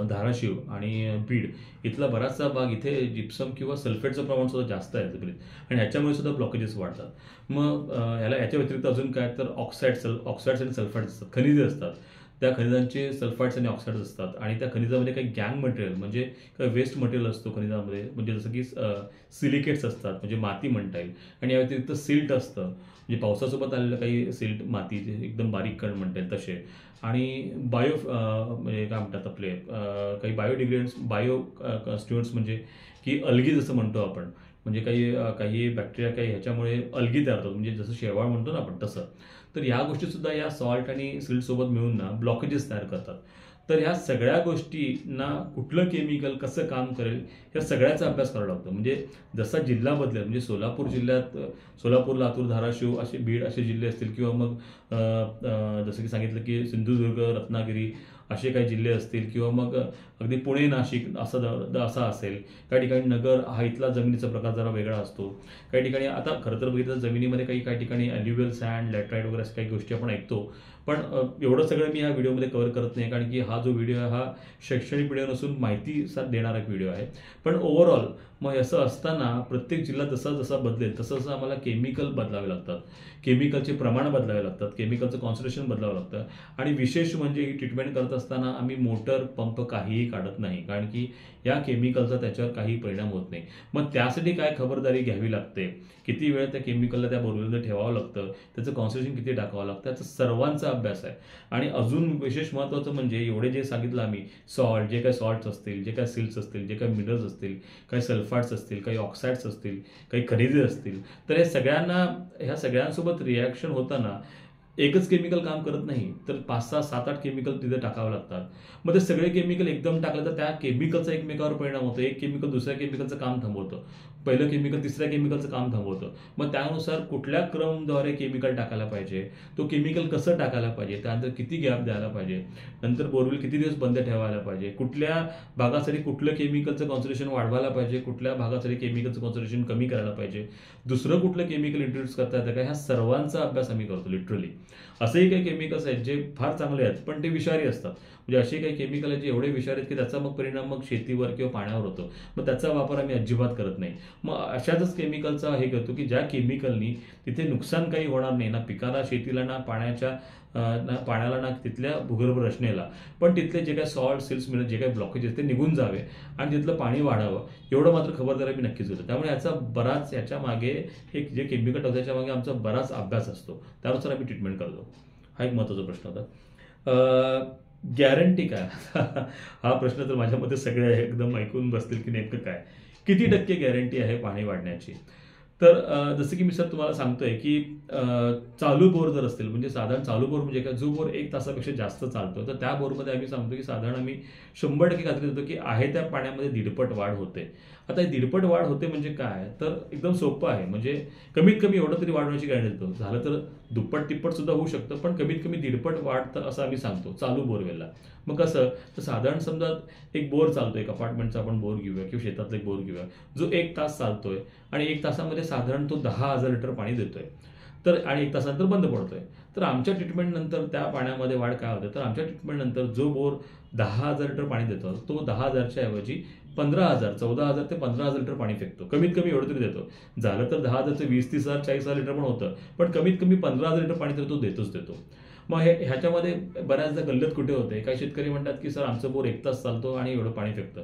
धाराशिव आणि बीड इथला बराचसा भाग इथे जिप्सम किंवा सल्फेटचं प्रमाण सुद्धा जास्त आहे जमिनीत, आणि ह्याच्यामुळे सुद्धा ब्लॉकेजेस वाढतात. मग याच्या व्यतिरिक्त अजून काय, तर ऑक्साईड्स आणि सल्फाईड्स असतात, खनिजे असतात. त्या खनिजांचे सल्फाईड्स आणि ऑक्साईड्स असतात, आणि त्या खनिजामध्ये काही गँग मटेरियल म्हणजे काही वेस्ट मटेरियल असतो खनिजामध्ये, म्हणजे जसं की सिलिकेट्स असतात, म्हणजे माती म्हणता येईल. आणि या व्यतिरिक्त सिल्ट असतं, म्हणजे पावसासोबत आलेलं काही सिल्ट, माती जे एकदम बारीक कण म्हणता येईल तसे. आणि म्हणजे काय म्हणतात आपले काही बायो कॉन्स्टिट्युएंट्स, म्हणजे की अल्गी जसं म्हणतो आपण, म्हणजे काही बॅक्टेरिया काही ह्याच्यामुळे अल्गी तयार होतात, म्हणजे जसं शेवाळ म्हणतो ना आपण तसं. तर ह्या गोष्टीसुद्धा या सॉल्ट आणि सिल्टसोबत मिळून ना ब्लॉकेजेस तयार करतात. तर ह्या सगळ्या गोष्टींना कुठलं केमिकल कसं काम करेल, या सगळ्याचा अभ्यास करावा लागतो. म्हणजे जसा जिल्हा बदलेल, म्हणजे सोलापूर जिल्ह्यात सोलापूर, लातूर, धाराशिव असे, बीड असे जिल्हे असतील, किंवा मग जसं की सांगितलं की सिंधुदुर्ग, रत्नागिरी असे काही जिल्हे असतील, किंवा मग अगदी पुणे, नाशिक असा असेल. काही ठिकाणी नगर हा इथला जमिनीचा प्रकार जरा वेगळा असतो. काही ठिकाणी आता खरं तर बघितलं जमिनीमध्ये काही ठिकाणी ॲल्युव्हियल सँड, लॅटराईट वगैरे अशा काही गोष्टी आपण ऐकतो. पण एवढं सगळं मी ह्या व्हिडिओमध्ये कव्हर करत नाही, कारण की हा जो व्हिडिओ आहे हा शैक्षणिक व्हिडिओ नसून माहिती देणारा एक व्हिडिओ आहे. पण ओव्हरऑल मग असं असताना प्रत्येक जिल्हा जसा जसा बदलेल तसं आम्हाला केमिकल बदलावे लागतात, केमिकलचे प्रमाण बदलावे लागतात, केमिकलचं कॉन्सन्ट्रेशन बदलावं लागतं. आणि विशेष म्हणजे ही ट्रीटमेंट करत असताना आम्ही मोटर, पंप काहीही काढत नाही, कारण की या केमिकलचा त्याच्यावर काही परिणाम होत नाही. मग त्यासाठी काय खबरदारी घ्यावी लागते, किती वेळ त्या केमिकलला त्या बोरवेलमध्ये ठेवावं लागतं, त्याचं कॉन्सन्ट्रेशन किती टाकावं लागतं, याचा सर्वांचा अभ्यास आहे. आणि अजून विशेष महत्त्वाचं म्हणजे एवढे जे सांगितलं आम्ही, जे काही सॉल्ट्स असतील, जे काही सिल्ट्स असतील, जे काही मिनरल्स असतील, काही सल्फाइड्स असतील, काही ऑक्साईड्स असतील, काही खनिजे असतील, तर ह्या सगळ्यांसोबत रिॲक्शन होताना एकच केमिकल काम करत नाही, तर 5, 6, 7, 8 केमिकल तिथे टाकावं लागतात. मग ते सगळे केमिकल एकदम टाकलं तर त्या केमिकलचा एकमेकावर परिणाम होतो. एक केमिकल दुसऱ्या केमिकलचं काम थांबवतं, पहिलं केमिकल तिसऱ्या केमिकलचं काम थांबवतं. मग त्यानुसार कुठल्या क्रमद्वारे केमिकल टाकायला पाहिजे, तो केमिकल कसं टाकायला पाहिजे, त्यानंतर किती गॅप द्यायला पाहिजे, नंतर बोरवेल किती दिवस बंद ठेवायला पाहिजे, कुठल्या भागासाठी कुठलं केमिकलचं कॉन्सन्ट्रेशन वाढवायला पाहिजे, कुठल्या भागासाठी केमिकलचं कॉन्सन्ट्रेशन कमी करायला पाहिजे, दुसरं कुठलं केमिकल इंट्रोड्यूस करता येतं का, ह्या सर्वांचा अभ्यास आम्ही करतो लिटरली. असेही काही केमिकल्स आहेत जे फार चांगले आहेत पण ते विषारी असतात. म्हणजे असे काही केमिकल आहेत जे एवढे विषारी आहेत की त्याचा मग परिणाम मग शेतीवर किंवा पाण्यावर होतो. मग त्याचा वापर आम्ही अजिबात करत नाही. मग अशाच केमिकलचा हे करतो की ज्या केमिकलनी तिथे नुकसान काही होणार नाही, ना पिकाला, शेतीला, ना पाण्याला, ना तिथल्या भूगर्भ रचनेला, पण तिथले जे काही सॉल्ट, सिल्ट्स मिळत जे काही ब्लॉकेजेस ते निघून जावे आणि तिथलं पाणी वाढावं, एवढं मात्र खबरदारी आम्ही नक्कीच घेतो. त्यामुळे याच्या मागे हे जे केमिकल टाकतो त्याच्या मागे आमचा बराच अभ्यास असतो, त्यानुसार आम्ही ट्रीटमेंट करतो. हा एक महत्त्वाचा प्रश्न होता. गॅरंटी काय? हा प्रश्न तर माझ्या मते सगळे एकदम ऐकून बसतील की नेमकं काय, किती टक्के गॅरंटी आहे पाणी वाढण्याची. तर जसं की मी सर तुम्हाला सांगतोय की चालू बोर जर असतील, म्हणजे साधारण चालू बोर म्हणजे काय, जो बोर 1 तासापेक्षा जास्त चालतो, तर त्या बोरमध्ये आम्ही सांगतो की साधारण आम्ही 100% खात्री देतो की आहे त्या पाण्यामध्ये 1.5 वाढ होते. आता 1.5 वाढ होते म्हणजे काय, तर एकदम सोपं आहे. म्हणजे कमीत कमी एवढं तरी वाढवण्याची गॅरंटी देतो. झालं तर दुप्पट तिप्पट सुद्धा होऊ शकतं, पण कमीत कमी 1.5 वाढ तर असं आम्ही सांगतो चालू बोरवेलला. मग कसं, तर साधारण समजा एक बोर चालतोय, एक अपार्टमेंटचा आपण बोर घेऊया किंवा शेतातला एक बोर घेऊया, जो 1 तास चालतोय आणि 1 तासामध्ये साधारण तो 10,000 लिटर पाणी देतोय, तर आणि 1 तासानंतर बंद पडतोय. तर आमच्या ट्रीटमेंट नंतर त्या पाण्यामध्ये वाढ काय होते, तर आमच्या ट्रीटमेंट नंतर जो बोर 10,000 लिटर पाणी देतो, तो 10,000च्या ऐवजी 15,000, 14,000 ते 15,000 लिटर पाणी फेकतो. कमीत कमी एवढं तरी देतो. झालं तर 10,000 ते 20,000, 40,000 लिटर पण होतं, पण कमीत कमी 15,000 लिटर पाणी तर तो देतो. मग ह्याच्यामध्ये बऱ्याचदा गल्लत कुठे होते, काही शेतकरी म्हणतात की सर आमचं बोर 1 तास चालतो आणि एवढं पाणी फेकतं,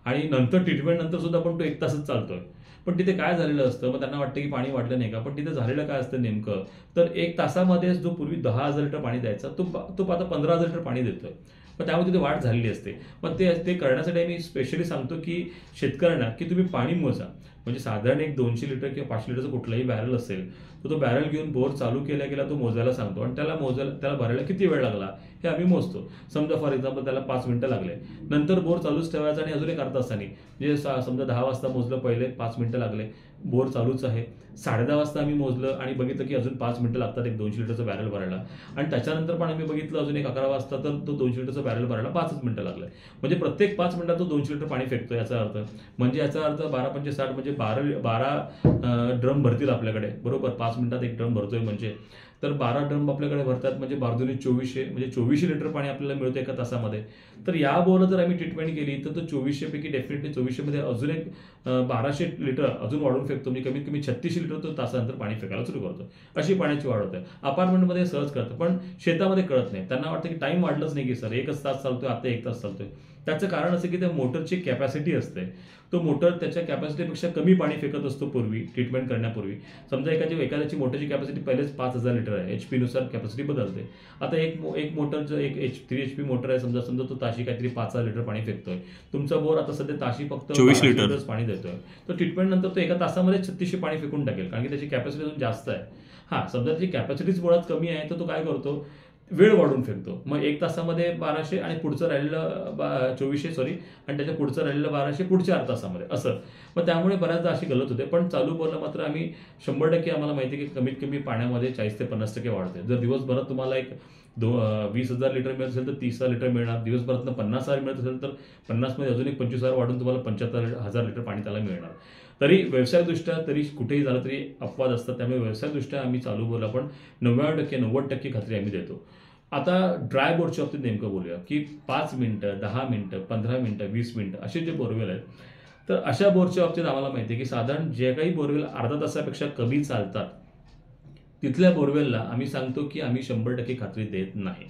आणि नंतर ट्रीटमेंट नंतर सुद्धा पण तो 1 तासच चालतोय. पण तिथे काय झालेलं असतं, मग त्यांना वाटतं की पाणी वाढलं नाही का, पण तिथे झालेलं काय असतं नेमकं, तर 1 तासामध्ये जो पूर्वी 10,000 लिटर पाणी द्यायचा तो आता 15,000 लिटर पाणी देतोय. मग त्यामुळे तिथे वाढ झालेली असते. मग ते करण्यासाठी मी स्पेशली सांगतो की शेतकऱ्यांना की तुम्ही पाणी मोजा. म्हणजे साधारण एक 200 लिटर किंवा 500 लिटरचं कुठलाही बॅरल असेल, तर तो बॅरल घेऊन बोर चालू केला तो मोजायला सांगतो, आणि त्याला भरायला किती वेळ लागला हे आम्ही मोजतो. समजा फॉर एक्झाम्पल त्याला 5 मिनिटं लागले, नंतर बोर चालूच ठेवायचा आणि अजून एक अर्धा तासाने, म्हणजे समजा 10 वाजता मोजलं, पहिले 5 मिनिटं लागले, बोर चालूच आहे. 10:30 वाजता आम्ही मोजलं आणि बघितलं की अजून 5 मिनिटं लागतात एक 200 लिटरचं बॅरल भरायला, आणि त्याच्यानंतर पण आम्ही बघितलं अजून एक 11 वाजता तर तो 200 लिटरचं बॅरल भरायला 5च मिनिटं लागलं. म्हणजे प्रत्येक 5 मिनिटात तो 200 लिटर पाणी फेकतो. याचा अर्थ म्हणजे 12×5=60 म्हणजे 12 ड्रम भरतील आपल्याकडे, बरोबर. 5 मिनिटात एक ड्रम भरतोय म्हणजे, तर 12 ड्रम आपल्याकडे भरतात म्हणजे 12×2 2400 म्हणजे 2400 लिटर पाणी आपल्याला मिळतं एका तासामध्ये. तर या बोरला जर आम्ही ट्रीटमेंट केली तर तो 2400 पैकी डेफिनेटली 2400 मध्ये अजून एक 1200 लिटर अजून वाढून फेकतो. म्हणजे कमीत कमी 3600 लिटर तो तासानंतर पाणी फेकायला सुरू करतो. अशी पाण्याची वाढ होते. अपार्टमेंटमध्ये सहज कळतं, पण शेतामध्ये कळत नाही. त्यांना वाटतं की टाइम वाढलंच नाही की सर 1 तास चालतोय, आता 1 तास चालतोय. त्याचं कारण असं की त्या मोटरची कॅपॅसिटी असते, तो मोटर त्याच्या कॅपॅसिटीपेक्षा कमी पाणी फेकत असतो पूर्वी ट्रीटमेंट करण्यापूर्वी. समजा एखाद्याची मोटरची कॅपॅसिटी पहिलेच 5000 लिटर आहे, HP नुसार कॅपॅसिटी बदलते. आता एक मोटरचं एक 3 HP मोटर आहे समजा तो ताशी काहीतरी 5000 लिटर पाणी फेकतोय. तुमचा बोर आता सध्या ताशी फक्त 24 लिटर पाणी देतोय. तर ट्रीटमेंट नंतर तो एका तासामध्ये 3600 पाणी फेकून टाकेल, कारण की त्याची कॅपॅसिटी अजून जास्त आहे. हा, समजा त्याची कॅपॅसिटीच मुळात कमी आहे तर तो काय करतो, वेळ वाढून फेकतो. मग 1 तासामध्ये 1200 आणि पुढचं राहिलेलं 2400 आणि त्याच्या पुढचं राहिलेलं 1200 पुढच्या 8 तासामध्ये असं. मग त्यामुळे बऱ्याचदा अशी गलत होते. पण चालू बोरला मात्र आम्ही 100% आम्हाला माहिती आहे की कमीत कमी पाण्यामध्ये 40 ते 50% वाढते. जर दिवसभरात तुम्हाला एक 20,000 लिटर मिळत असेल तर 30,000 लिटर मिळणार. दिवसभरात 50,000 मिळत असेल तर 50 मध्ये अजून एक 25,000 वाढून तुम्हाला 75,000 लिटर पाणी त्याला मिळणार. तरी व्यवसायदृष्ट्या तरी कुठेही झालं तरी अपवाद असतात. त्यामुळे व्यवसायदृष्ट्या आम्ही चालू बोरला पण 99% 90% खात्री आम्ही देतो. आता ड्राय बोरच्या बाबतीत नेमकं बोलूया की 5 मिनिटं, 10 मिनिटं, 15 मिनिटं, 20 मिनिटं असे जे बोरवेल आहेत, तर अशा बोरच्या बाबतीत आम्हाला माहिती आहे की साधारण जे काही बोरवेल अर्धा तासापेक्षा कमी चालतात तिथल्या बोरवेलला आम्ही सांगतो की आम्ही 100% खात्री देत नाही.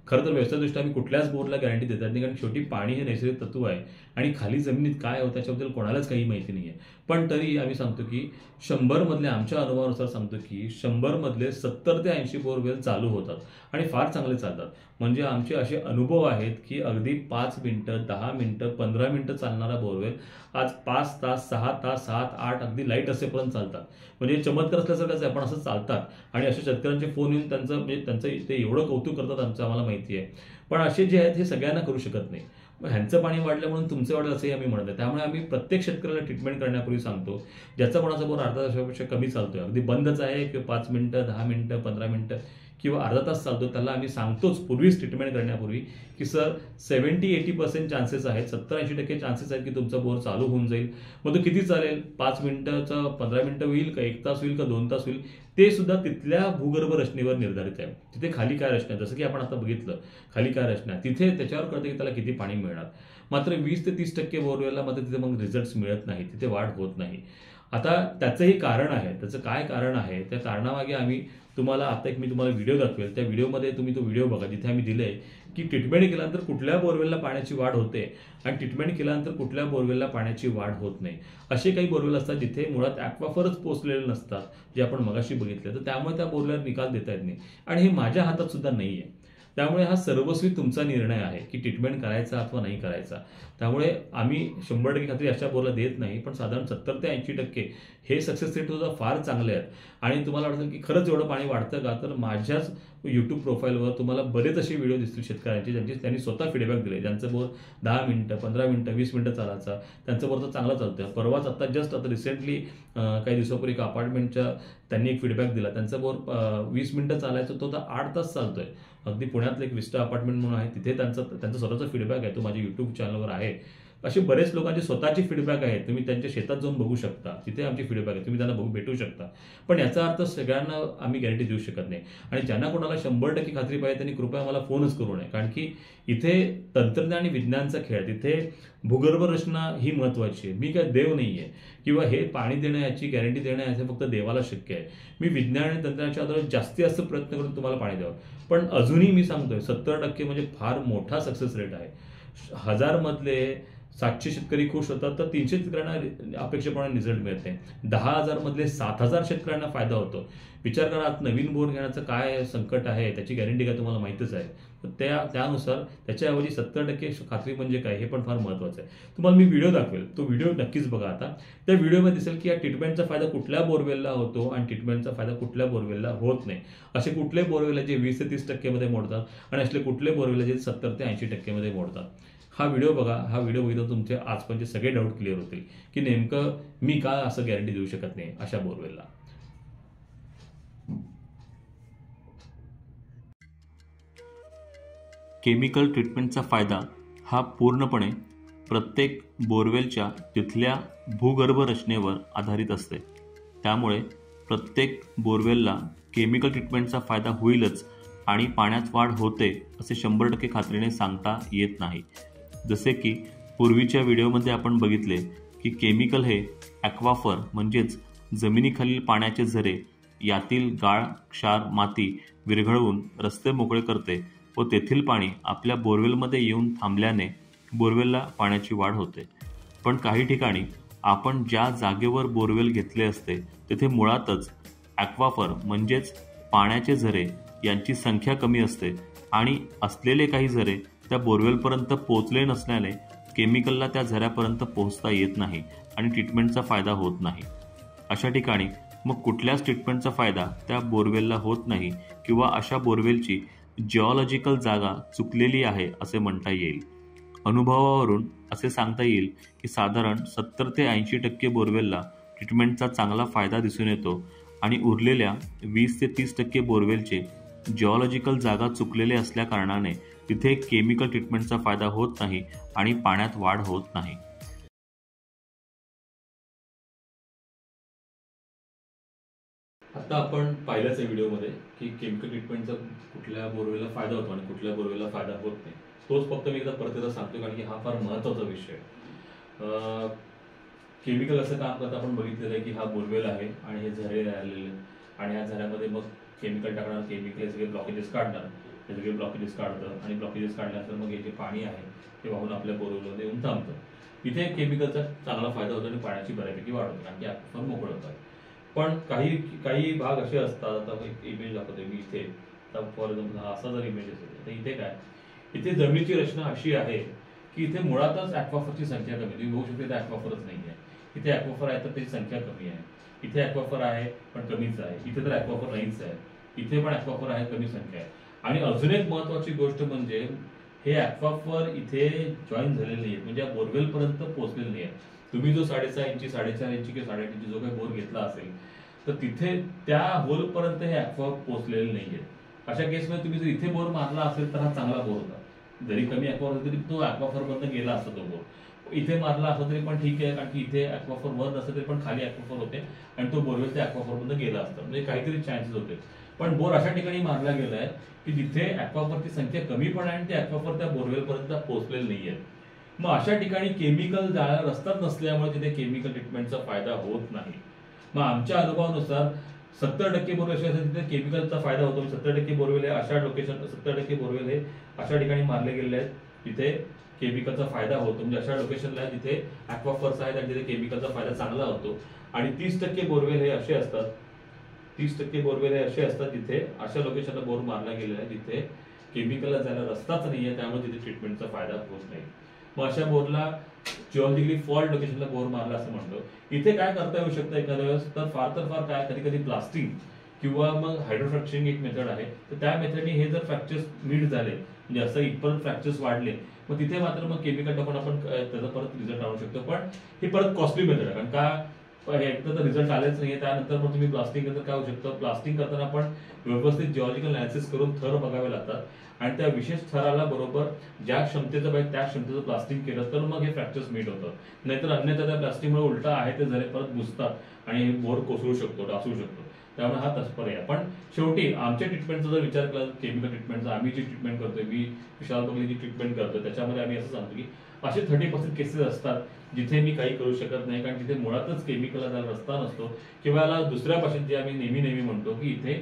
खरं तर व्यवसायदृष्ट्या आम्ही कुठल्याच बोरला गॅरंटी देतात नाही, कारण शेवटी पाणी हे नैसर्गिक तत्व आहे आणि खाली जमिनीत काय होतं त्याच्याबद्दल कोणालाच काही माहिती नाही आहे. पण तरी आम्ही सांगतो की 100 मधले आमच्या अनुभवानुसार सांगतो की 100 मधले 70 ते 80 बोरवेल चालू होतात आणि फार चांगले चालतात. म्हणजे आमचे असे अनुभव आहेत की अगदी 5 मिनिटं, 10 मिनिटं, 15 मिनिटं चालणारा बोरवेल आज 5 तास, 6 तास, 7, 8 अगदी लाईट असेपर्यंत चालतात. म्हणजे चमत्कार असल्यासारखंच आहे, पण असं चालतात आणि अशा शेतकऱ्यांचे फोन येऊन त्यांचं ते एवढं कौतुक करतात आमचं आम्हाला माहिती आहे. पण असे जे आहेत हे सगळ्यांना करू शकत नाही. मग ह्यांचं पाणी वाढलं म्हणून तुमचं वाढलं असंही आम्ही म्हणत आहे. त्यामुळे आम्ही प्रत्येक शेतकऱ्याला ट्रीटमेंट करण्यापूर्वी सांगतो, ज्याचा कोणाचा बोर अर्धा तासापेक्षा कमी चालतोय, अगदी बंदच आहे किंवा 5 मिनिटं, 10 मिनिटं, 15 मिनिटं किंवा अर्धा तास चालतो, त्याला आम्ही सांगतोच पूर्वीच ट्रीटमेंट करण्यापूर्वी की सर 70-80% चान्सेस आहेत, 70-80% चान्सेस आहेत की तुमचा बोर चालू होऊन जाईल. मग तो किती चालेल, 5 मिनिटाचं 15 मिनिटं होईल का 1 तास होईल का 2 तास होईल, ते सुद्धा तिथल्या भूगर्भ रचनेवर निर्धारित आहे. तिथे खाली काय रचना आहे, जसं की आपण आता बघितलं खाली काय रचना आहे, तिथे त्याच्यावर कळतं की त्याला किती पाणी मिळणार. मात्र 20 ते 30% बोरवेलला मात्र तिथे मग रिझल्ट्स मिळत नाही, तिथे वाढ होत नाही. आता त्याचंही कारण आहे. त्याचं काय कारण आहे, त्या कारणामागे आम्ही तुम्हाला आता मी तुम्हाला व्हिडिओ दाखवेल. त्या व्हिडिओमध्ये तुम्ही तो व्हिडिओ बघा, जिथे आम्ही दिलंय की ट्रीटमेंट केल्यानंतर कुठल्या बोरवेलला पाण्याची वाढ होते आणि ट्रीटमेंट केल्यानंतर कुठल्या बोरवेलला पाण्याची वाढ होत नाही. असे काही बोरवेल असतात जिथे मुळात ॲक्वाफरच पोचलेले नसतात, जे आपण मगाशी बघितले. तर त्यामुळे त्या बोरवेलला निकाल देता येत नाही आणि हे माझ्या हातात सुद्धा नाही आहे. त्यामुळे हा सर्वस्वी तुमचा निर्णय आहे की ट्रीटमेंट करायचा अथवा नाही करायचा. त्यामुळे आम्ही 100% खात्री अशा बोरला देत नाही, पण साधारण 70 ते 80% हे सक्सेस रेट सुद्धा फार चांगले आहेत. आणि तुम्हाला वाटतं की खरंच एवढं पाणी वाढतं का, तर माझ्याच यूट्यूब प्रोफाईलवर तुम्हाला बरेच असे व्हिडिओ दिसतील शेतकऱ्यांचे त्यांनी स्वतः फीडबॅक दिले, ज्यांचं बोर 10 मिनिटं, 15 मिनिटं, 20 मिनिटं चालायचा, त्यांचं बोर तर चांगला चालतं. परवाच आता रिसेंटली काही दिवसापूर्वी एका अपार्टमेंटच्या त्यांनी एक फीडबॅक दिला, त्यांचं बोर 20 मिनिटं चालायचं, तो आता 8 तास चालतोय. अगदी पुण्यातलं एक विस्टा अपार्टमेंट म्हणून आहे, तिथे त्यांचा स्वतःचा फीडबॅक आहे, तो माझ्या युट्यूब चॅनलवर आहे. असे बरेच लोकांचे स्वतःचे फीडबॅक आहेत, तुम्ही त्यांच्या शेतात जाऊन बघू शकता, तिथे आमची फीडबॅक आहे, तुम्ही त्यांना भेटू शकता. पण याचा अर्थ सगळ्यांना आम्ही गॅरंटी देऊ शकत नाही. आणि ज्यांना कोणाला 100% खात्री पाहिजे त्यांनी कृपया मला फोनच करू नये, कारण की इथे तंत्रज्ञान आणि विज्ञानचा खेळ, तिथे भूगर्भ रचना ही महत्वाची आहे. मी काय देव नाही आहे किंवा हे पाणी देणं याची गॅरंटी देणं याचं फक्त देवाला शक्य आहे. मी विज्ञान आणि तंत्रज्ञानाच्या आधारे जास्तीत जास्त प्रयत्न करून तुम्हाला पाणी द्यावं. पण अजूनही मी सांगतोय 70% म्हणजे फार मोठा सक्सेस रेट आहे. 1000 मधले 700 शेतकरी खुश होतात, तर 300 शेतकऱ्यांना अपेक्षेप्रमाणे रिझल्ट मिळते. 10,000 मधले 7,000 शेतकऱ्यांना फायदा होतो. विचार करा, आज नवीन बोर घेण्याचं काय संकट आहे, त्याची गॅरंटी काय तुम्हाला माहितीच आहे. तर त्यानुसार त्याच्याऐवजी 70% खात्री म्हणजे काय, हे पण फार महत्त्वाचं आहे. तुम्हाला मी व्हिडिओ दाखवेल, तो व्हिडिओ नक्कीच बघा. आता त्या व्हिडिओमध्ये दिसेल की या ट्रीटमेंटचा फायदा कुठल्या बोरवेलला होतो आणि ट्रीटमेंटचा फायदा कुठल्या बोरवेलला होत नाही. असे कुठले बोरवेल जे 20 ते 30% मध्ये मोडतात आणि असले कुठले बोरवेल जे 70 ते 80% मध्ये मोडतात. हा व्हिडिओ बघा. हा व्हिडिओ बघितल्यावर तुमचे आजपर्यंतचे सगळे डाऊट क्लिअर होतील की नेमकं मी का असं गॅरंटी देऊ शकत नाही अशा बोरवेलला. केमिकल ट्रीटमेंटचा फायदा हा पूर्णपणे प्रत्येक बोरवेलच्या तिथल्या भूगर्भ रचनेवर आधारित असते. त्यामुळे प्रत्येक बोरवेलला केमिकल ट्रीटमेंटचा फायदा होईलच आणि पाण्यात वाढ होते असे 100% खात्रीने सांगता येत नाही. जसे की पूर्वीच्या व्हिडिओमध्ये आपण बघितले की केमिकल हे ॲक्वाफर म्हणजेच जमिनीखालील पाण्याचे झरे यातील गाळ, क्षार, माती विरघळवून रस्ते मोकळे करते व तेथील पाणी आपल्या बोरवेलमध्ये येऊन थांबल्याने बोरवेलला पाण्याची वाढ होते. पण काही ठिकाणी आपण ज्या जागेवर बोरवेल घेतले असते तेथे मुळातच ॲक्वाफर म्हणजेच पाण्याचे झरे यांची संख्या कमी असते आणि असलेले काही झरे त्या बोरवेलपर्यंत पोहोचले नसल्याने केमिकलला त्या झऱ्यापर्यंत पोहोचता येत नाही आणि ट्रीटमेंटचा फायदा होत नाही. अशा ठिकाणी मग कुठल्याच ट्रीटमेंटचा फायदा त्या बोरवेलला होत नाही किंवा अशा बोरवेलची जिओलॉजिकल जागा चुकलेली आहे असे म्हणता येईल. अनुभवावरून असे सांगता येईल की साधारण 70 ते 80% बोरवेलला ट्रीटमेंटचा चांगला फायदा दिसून येतो आणि उरलेल्या 20 ते 30% बोरवेलचे जिओलॉजिकल जागा चुकलेले असल्या कारणाने तिथे केमिकल ट्रीटमेंटचा फायदा होत नाही आणि पाण्यात वाढ होत नाही. आता आपण पाहिलंच आहे व्हिडिओमध्ये की केमिकल ट्रीटमेंटचा कुठल्या बोरवेलला फायदा होतो आणि कुठल्या बोरवेलला फायदा होत नाही. तोच फक्त मी एकदा परत एकदा सांगतो कारण की हा फार महत्त्वाचा विषय आहे. केमिकल असं काम करतं आपण बघितलेलं आहे की हा बोरवेल आहे आणि हे झरे राहिलेले आणि ह्या झऱ्यामध्ये मग केमिकल टाकणार, केमिकल हे सगळे ब्लॉकेजेस काढणार, हे सगळे ब्लॉकेजेस काढतं आणि ब्लॉकेजेस काढल्यानंतर मग हे जे पाणी आहे ते वाहून आपल्या बोरवेलमध्ये येऊन थांबतं. इथे केमिकलचा चांगला फायदा होतो आणि पाण्याची बऱ्यापैकी वाढ होते कारण की ॲक्वाफर मोकळं होतात. पण काही भाग असे असतात. आता एक इमेज दाखवते मी इथे. फॉर एक्झाम्पल हा असा जर इमेज असेल तर इथे काय, इथे जमिनीची रचना अशी आहे की इथे मुळातच ॲक्वाफरची संख्या कमी. तुम्ही बघू शकता इथे ॲक्वाफरच नाही आहे. इथे ॲक्वाफर आहे तर त्याची संख्या कमी आहे. इथे ॲक्वाफर आहे पण कमीच आहे. इथे तर ॲक्वाफर नाहीच आहे. इथे पण ॲक्वाफर आहे, कमी संख्या आहे. आणि अजून एक महत्वाची गोष्ट म्हणजे हे ॲक्वाफर इथे जॉईन झालेले नाहीये, म्हणजे या बोरवेलपर्यंत पोहोचलेले नाही आहे. तुम्ही जो 6.5 इंची, 4.5 इंची किंवा 8.5 इंची जो काही बोर घेतला असेल तर तिथे त्या होलपर्यंत हे ॲक्वाफर पोहोचलेले नाहीये. अशा केसमध्ये तुम्ही जर इथे बोर मारला असेल तर हा चांगला बोर होता. जरी कमी ॲक्वाफर तरी तो ॲक्वाफरपर्यंत गेला असता तो बोर. इथे मारला असता तरी पण ठीक आहे कारण की इथे ॲक्वाफर वर नसतं तरी पण खाली ॲक्वाफर होते आणि तो बोरवेल त्या ॲक्वाफरपर्यंत गेला असता. म्हणजे काहीतरी चान्सेस होते. पण बोर अशा ठिकाणी मारला गेलाय की जिथे ॲक्वाफरची संख्या कमी पण आहे आणि ते ॲक्वाफर त्या बोरवेलपर्यंत पोहोचलेले नाहीये. मग अशा ठिकाणी केमिकल जाळ्या रस्त्यात नसल्यामुळे तिथे केमिकल ट्रीटमेंटचा फायदा होत नाही. मग आमच्या अनुभवानुसार 70% बोरवेल असे असतात तिथे केमिकलचा फायदा होतो. 70% बोरवेल हे अशा लोकेशन 70% बोरवेल हे अशा ठिकाणी मारले गेले आहेत तिथे केमिकलचा फायदा होतो. म्हणजे अशा लोकेशनला जिथे ॲक्वाफर्स आहेत आणि तिथे केमिकलचा फायदा चांगला होतो. आणि 30% बोरवेल हे असे असतात 30% बोरवेल हे असे असतात जिथे अशा लोकेशनला बोर मारला गेलेला आहे जिथे केमिकलला जायला रस्ताच नाहीये, त्यामुळे तिथे ट्रीटमेंटचा फायदा होत नाही. मग अशा बोरला जिओलॉजिकली फॉल्ट लोकेशनला बोर मारला असं म्हणतो. इथे काय करता येऊ शकतं एखाद्या वेळेस तर फार काय कधी कधी प्लास्टिंग किंवा मग हायड्रोफ्रॅक्चरिंग एक मेथड आहे. तर त्या मेथडने हे जर फ्रॅक्चर्स नीट झाले म्हणजे असं इथपर्यंत फ्रॅक्चर्स वाढले मग तिथे मात्र मग केमिकल टाकून आपण त्याचा परत रिझल्ट आणू शकतो. पण ही परत कॉस्टली मेथड आहे कारण का एकदा तर रिझल्ट आलेच नाहीये. त्यानंतर पण तुम्ही प्लास्टिंग करता काय होऊ शकतं, प्लास्टिंग करताना आपण व्यवस्थित जिओलॉजिकल अनालिसिस करून थर बघावे लागतात आणि त्या विशेष थराला बरोबर ज्या क्षमतेचं पाहिजे त्या क्षमतेचं प्लास्टिंग केलं तर मग हे फ्रॅक्चर्स मीट होतं. नाहीतर अन्यथा त्या प्लास्टिकमुळे उलटा आहे ते झरे परत घुसतात आणि बोर कोसळू शकतो, डासू शकतो. त्यामुळे हा तत्पर आहे. पण शेवटी आमच्या ट्रीटमेंटचा जर विचार केला केमिकल ट्रीटमेंटचा, आम्ही जी ट्रीटमेंट करतोय, मी विशाल बघली जी ट्रीटमेंट करतोय त्याच्यामध्ये आम्ही असं सांगतो की असे 30% केसेस असतात जिथे मी काही करू शकत नाही कारण तिथे मुळातच केमिकलला जायला रस्ता नसतो किंवा याला दुसऱ्या भाषेत जे आम्ही नेहमी म्हणतो की इथे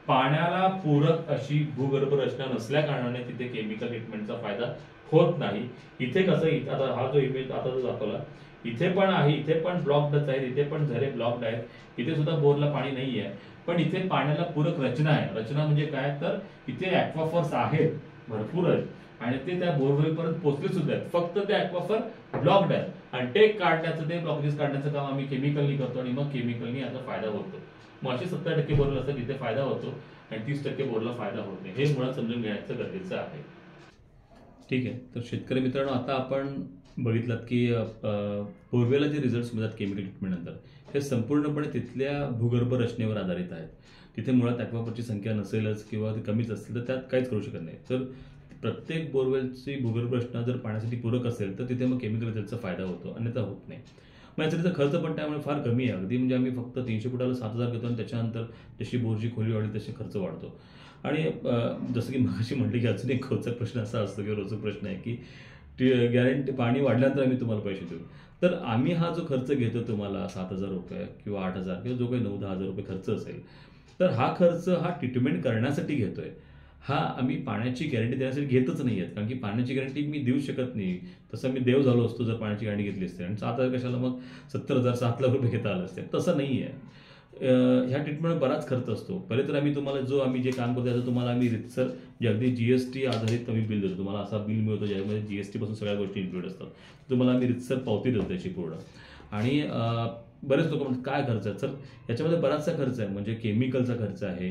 पाण्याला पूरक अशी भूगर्भ रचना नसल्या कारणाने तिथे केमिकल ट्रीटमेंटचा फायदा होत नाही. इथे कसं आता हा जो इमेज आता जो दाखवला इथे पण आहे, इथे पण ब्लॉकडच आहेत, इथे पण झरे ब्लॉकड आहेत, इथे सुद्धा बोरला पाणी नाही आहे. पण इथे पाण्याला पूरक रचना आहे. रचना म्हणजे काय तर इथे ॲक्वाफर्स आहेत, भरपूर आहेत आणि ते त्या बोरवेलपर्यंत पोहोचले सुद्धा आहेत. फक्त ते ॲक्वाफर ब्लॉकड आहेत आणि ते काढण्याचं ते ब्लॉकेजेस काढण्याचं काम आम्ही केमिकलनी करतो आणि मग केमिकलनी याचा फायदा होतो. मग असे 70% बोरवेल असतात जिथे फायदा होतो आणि 30% बोरला फायदा होत नाही. हे मुळात समजून घेण्याचं गरजेचं आहे. ठीक आहे. तर शेतकरी मित्रांनो, आता आपण बघितलात की बोरवेलला जे रिझल्ट्स मिळतात केमिकल ट्रीटमेंटनंतर, हे संपूर्णपणे तिथल्या भूगर्भ रचनेवर आधारित आहेत. तिथे मुळात ॲक्वाफरची संख्या नसेलच किंवा ती कमीच असेल तर त्यात काहीच करू शकत नाही. तर प्रत्येक बोरवेलची भूगर्भ रचना जर पाण्यासाठी पूरक असेल तर तिथे मग केमिकल रिझल्टचा फायदा होतो, अन्यथा होत नाही. मग यासाठीचा खर्च पण त्यामुळे फार कमी आहे. अगदी म्हणजे आम्ही फक्त 300 फुटाला 7,000 घेतो आणि त्याच्यानंतर जशी बोरची खोली वाढली तशी खर्च वाढतो. आणि जसं की मगाशी म्हटलं की अजून एक खोचक प्रश्न असा असतो किंवा रोचक प्रश्न आहे की गॅरंटी पाणी वाढल्यानंतर आम्ही तुम्हाला पैसे देऊ. तर आम्ही हा जो खर्च घेतो तुम्हाला ₹7,000 किंवा 8,000 किंवा जो काही 9-10 हजार रुपये खर्च असेल, तर हा खर्च हा ट्रीटमेंट करण्यासाठी घेतोय. हा आम्ही पाण्याची गॅरंटी देण्यासाठी घेतच नाही आहेत, कारण की पाण्याची गॅरंटी मी देऊ शकत नाही. तसं मी देव झालो असतो जर पाण्याची गॅरंटी घेतली असते आणि 7,000 कशाला मग 70,000 7,00,000 घेता आलं असते. तसं नाही आहे. ह्या ट्रीटमेंट बराच खर्च असतो. पहिले तर आम्ही तुम्हाला आम्ही जे काम करतो त्याचं तुम्हाला आम्ही रितसर जे अगदी GST आधारित आम्ही बिल देतो. तुम्हाला असा बिल मिळतो ज्यामध्ये GST पासून सगळ्या गोष्टी इन्क्लूड असतात. तुम्हाला आम्ही रितसर पावती देतो त्याची पूर्ण. आणि बरेच लोक म्हणतात काय खर्च आहे, तर याच्यामध्ये बराचसा खर्च आहे. म्हणजे केमिकलचा खर्च आहे,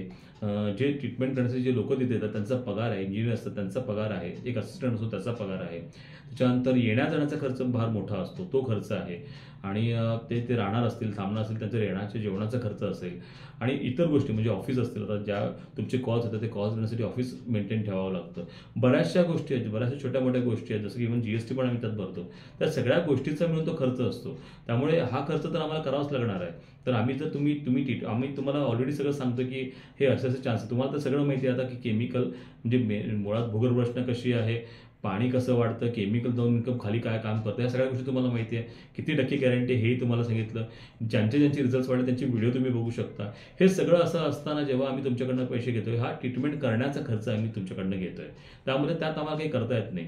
जे ट्रीटमेंट करण्यासाठी जे लोक तिथे येतात त्यांचा पगार आहे, इंजिनियर असतात त्यांचा पगार आहे, एक असिस्टंट असतो त्याचा पगार आहे, त्याच्यानंतर येण्या जाण्याचा खर्च फार मोठा असतो, तो खर्च आहे. आणि ते राहणार असतील, थांबणार असतील, त्यांच्या येण्याच्या जेवणाचा खर्च असेल आणि इतर गोष्टी म्हणजे ऑफिस असतील. आता ज्या तुमचे कॉल्स येतात ते कॉल्स देण्यासाठी ऑफिस मेंटेन ठेवावं लागतं. बऱ्याचशा गोष्टी आहेत, बऱ्याचशा छोट्या मोठ्या गोष्टी आहेत, जसं की इव्हन GST पण आम्ही त्यात भरतो. त्या सगळ्या गोष्टीचा मिळून तो खर्च असतो. त्यामुळे हा खर्च तर आम्हाला करावाच लागणार आहे. तर आम्ही जर आम्ही तुम्हाला ऑलरेडी सगळं सांगतो की हे असे चान्स आहे. तुम्हाला तर सगळं माहिती आहे आता की केमिकल म्हणजे मुळात भूगर्भ रचना कशी आहे, पाणी कसं वाढतं, केमिकल जाऊन इन्कम खाली काय काम करतं, या सगळ्या गोष्टी तुम्हाला माहिती आहे. किती टक्के गॅरंटी हेही तुम्हाला सांगितलं. ज्यांचे रिझल्ट्स वाढले त्यांची व्हिडिओ तुम्ही बघू शकता. हे सगळं असं असताना जेव्हा आम्ही तुमच्याकडनं पैसे घेतोय, हा ट्रीटमेंट करण्याचा खर्च आम्ही तुमच्याकडनं घेतोय. त्यामुळे त्यात आम्हाला काही करता येत नाही.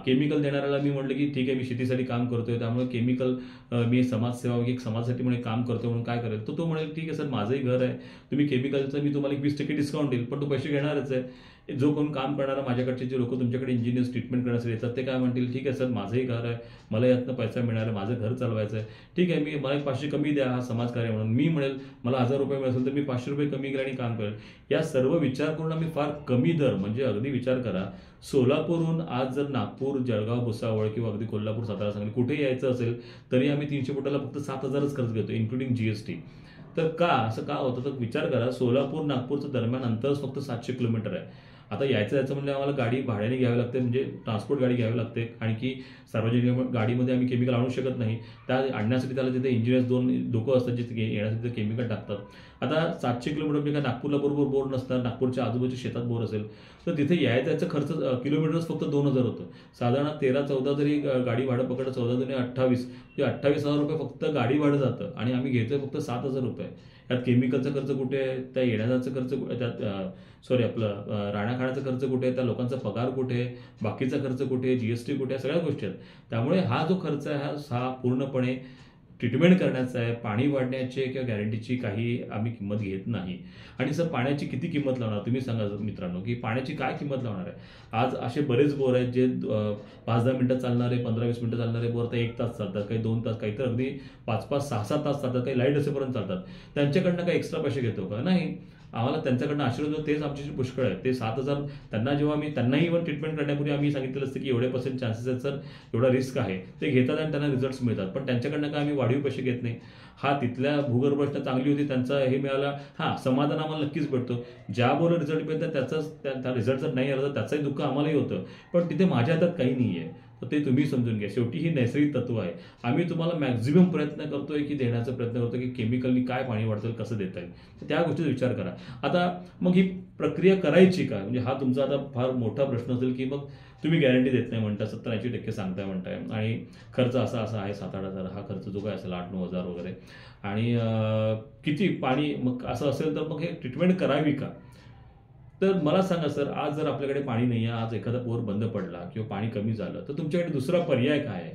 केमिकल देणाऱ्याला मी म्हटलं की ठीक आहे, मी शेतीसाठी काम करतोय त्यामुळे केमिकल मी समाजसेवा एक समाजासाठी म्हणून काम करतोय म्हणून काय करेल, तो म्हणेल ठीक आहे सर माझंही घर आहे, तुम्ही केमिकलचं मी तुम्हाला 20% डिस्काउंट देईल, पण तो पैसे घेणारच आहे. जो कोण काम करणारा माझ्याकडचे जे लोक तुमच्याकडे इंजिनियर्स ट्रीटमेंट करण्यासाठी येतात ते काय म्हणतील, ठीक आहे सर माझंही घर आहे, मला यातनं पैसा मिळणार आहे, माझं घर चालवायचं आहे, ठीक आहे मला 500 कमी द्या हा समाजकार्य म्हणून. मी म्हणेल मला 1,000 रुपये मिळेल तर मी 500 रुपये कमी केले आणि काम करेल. या सर्व विचार करून आम्ही फार कमी दर म्हणजे अगदी विचार करा, सोलापूरहून आज जर नागपूर, जळगाव, भुसावळ किंवा अगदी कोल्हापूर, सातारा, सांगली कुठे यायचं असेल तरी आम्ही 300 फुटाला फक्त 7,000च खर्च घेतो इन्क्लुडिंग GST. तर असं का होतं, तर विचार करा सोलापूर नागपूरचं दरम्यान अंतर फक्त 700 किलोमीटर आहे. आता यायचं म्हणजे आम्हाला गाडी भाड्याने घ्यावी लागते, म्हणजे ट्रान्सपोर्ट गाडी घ्यावी लागते, आणि की सार्वजनिक गाडीमध्ये आम्ही केमिकल आणू शकत नाही. त्या आणण्यासाठी त्याला तिथे इंजिनियर्स 2 लोकं असतात जे येण्यासाठी केमिकल टाकतात. आता 700 किलोमीटर म्हणजे काय नागपूरला बरोबर बोर नसतात, नागपूरच्या आजूबाजूच्या शेतात बोर असेल तर तिथे यायचा खर्च किलोमीटरच फक्त 2,000 होतं. साधारण 13-14 जरी गाडी भाडं पकडलं, 14 28 म्हणजे 28,000 रुपये फक्त गाडी भाडं जातं आणि आम्ही घेतोय फक्त 7,000 रुपये. यात केमिकलचा खर्च कुठे आहे, त्या येण्याचा खर्च त्यात राहण्या खाण्याचा खर्च कुठे आहे, त्या लोकांचा पगार कुठे आहे, बाकीचा खर्च कुठे आहे, GST कुठे आहे, सगळ्या गोष्टी आहेत. त्यामुळे हा जो खर्च आहे हा पूर्णपणे ट्रीटमेंट करण्याचा आहे. पाणी वाढण्याचे किंवा गॅरंटीची काही आम्ही किंमत घेत नाही. आणि सर पाण्याची किती किंमत लावणार तुम्ही सांगा मित्रांनो, की पाण्याची काय किंमत लावणार आहे. आज असे बरेच बोर आहेत जे 5-10 मिनिटं चालणारे, 15-20 मिनिटं चालणारे बोर तर 1 तास चालतात, काही 2 तास, काही तर अगदी 5-5, 6-6 तास चालतात, काही लाईट असेपर्यंत चालतात. त्यांच्याकडनं काही एक्स्ट्रा पैसे घेतो का, नाही. आम्हाला त्यांच्याकडनं आशीर्वाद तेच आमच्याशी पुष्कळ आहे. ते 7,000 त्यांना जेव्हा त्यांनाही इव्हन ट्रीटमेंट करण्यापूर्वी आम्ही सांगितलेलं असतं की एवढे % चान्सेस आहेत सर, एवढा रिस्क आहे, ते घेतात आणि त्यांना रिझल्ट्स मिळतात. पण त्यांच्याकडनं काय आम्ही वाढीव पैसे घेत नाही. तिथल्या भूगर्भ रचना चांगली होती, त्यांचा हे मिळाला, समाधान आम्हाला नक्कीच भेटतो. ज्या बोर रिझल्ट मिळतात त्या रिझल्ट जर नाही आला तर त्याचंही दुःख आम्हालाही होतं. पण तिथे माझ्या हातात काही नाही आहे, तर ते तुम्ही समजून घ्या. शेवटी ही नैसर्गिक तत्व आहे. आम्ही तुम्हाला मॅक्झिमम प्रयत्न करतोय की देण्याचा प्रयत्न करतो की केमिकलनी काय पाणी वाढतं, कसं देता येईल, तर त्या गोष्टीचा विचार करा. आता मग ही प्रक्रिया करायची का, म्हणजे हा तुमचा आता फार मोठा प्रश्न असेल की मग तुम्ही गॅरंटी देत नाही म्हणता, 70-80% सांगताय म्हणताय आणि खर्च असा आहे 7-8 हजार हा खर्च जो काय असेल 8-9 हजार वगैरे, आणि किती पाणी मग असं असेल तर मग हे ट्रीटमेंट करावी का. तर मला सांगा सर, आज जर आपल्याकडे पाणी नाही आहे, आज एखादा बोर बंद पडला किंवा पाणी कमी झालं तर तुमच्याकडे दुसरा पर्याय काय आहे.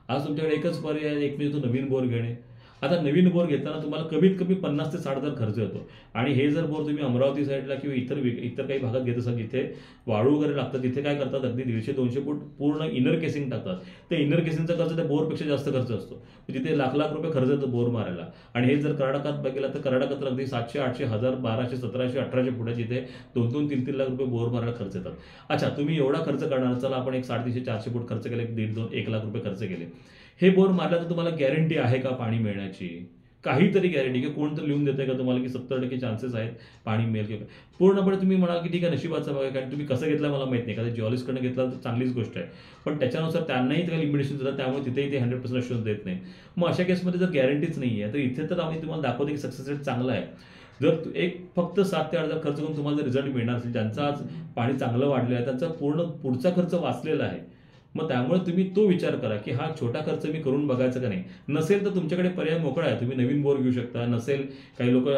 आज तुमच्याकडे एकच पर्याय आहे, एक म्हणजे तो नवीन बोर घेणे. आता नवीन बोर घेताना तुम्हाला कमीत कमी 50 ते 60,000 खर्च येतो. आणि हे जर बोर तुम्ही अमरावती साईडला किंवा इतर काही भागात घेत असाल जिथे वाळू वगैरे लागतात, तिथे काय करतात, अगदी 150-200 फूट पूर्ण इनर केसिंग टाकतात. त्या इनर केसिंगचा खर्च त्या बोरपेक्षा जास्त खर्च असतो. तिथे लाख लाख रुपये खर्च येतो बोर मारायला. आणि हे जर कर्नाटकात बघितलं तर कर्नाटकात अगदी 700, 800, 1000, 1200, 1700, 1800 फुट जिथे 2-2, 3-3 लाख रुपये बोर मारायला खर्च येतात. अच्छा, तुम्ही एवढा खर्च करणार, चला आपण एक 350, 400 फूट खर्च केले, 1.5, 1 लाख रुपये खर्च केले. हे बोर मारला तर तुम्हाला गॅरंटी आहे का पाणी मिळण्याची? काहीतरी गॅरंटी की कोणतं लिहून देतंय का तुम्हाला की 70% चान्सेस आहेत पाणी मिळेल किंवा पूर्णपणे तुम्ही म्हणाल की ठीक आहे नशिबाचा बघा, कारण तुम्ही कसं घेतलं मला माहित नाही, एखाद्या जिओलॉजिस्टकडनं घेतला तर चांगलीच गोष्ट आहे, पण त्याच्यानुसार त्यांनाही काही लिमिटेशन देतात, त्यामुळे तिथेही ते 100% अश्योरन्स देत नाही. मग अशा केसमध्ये जर गॅरंटीच नाही आहे तर इथे तर आम्ही तुम्हाला दाखवतो की सक्सेस रेट चांगला आहे. जर एक फक्त 7 ते 8,000 खर्च करून तुम्हाला जर रिझल्ट मिळणार असेल, ज्यांचा आज पाणी चांगलं वाढलेलं आहे त्यांचा पूर्ण पुढचा खर्च वाचलेला आहे, मग त्यामुळे तुम्ही तो विचार करा की हा छोटा खर्च मी करून बघायचा का नाही. नसेल तर तुमच्याकडे पर्याय मोकळा आहे, तुम्ही नवीन बोर घेऊ शकता. नसेल काही लोक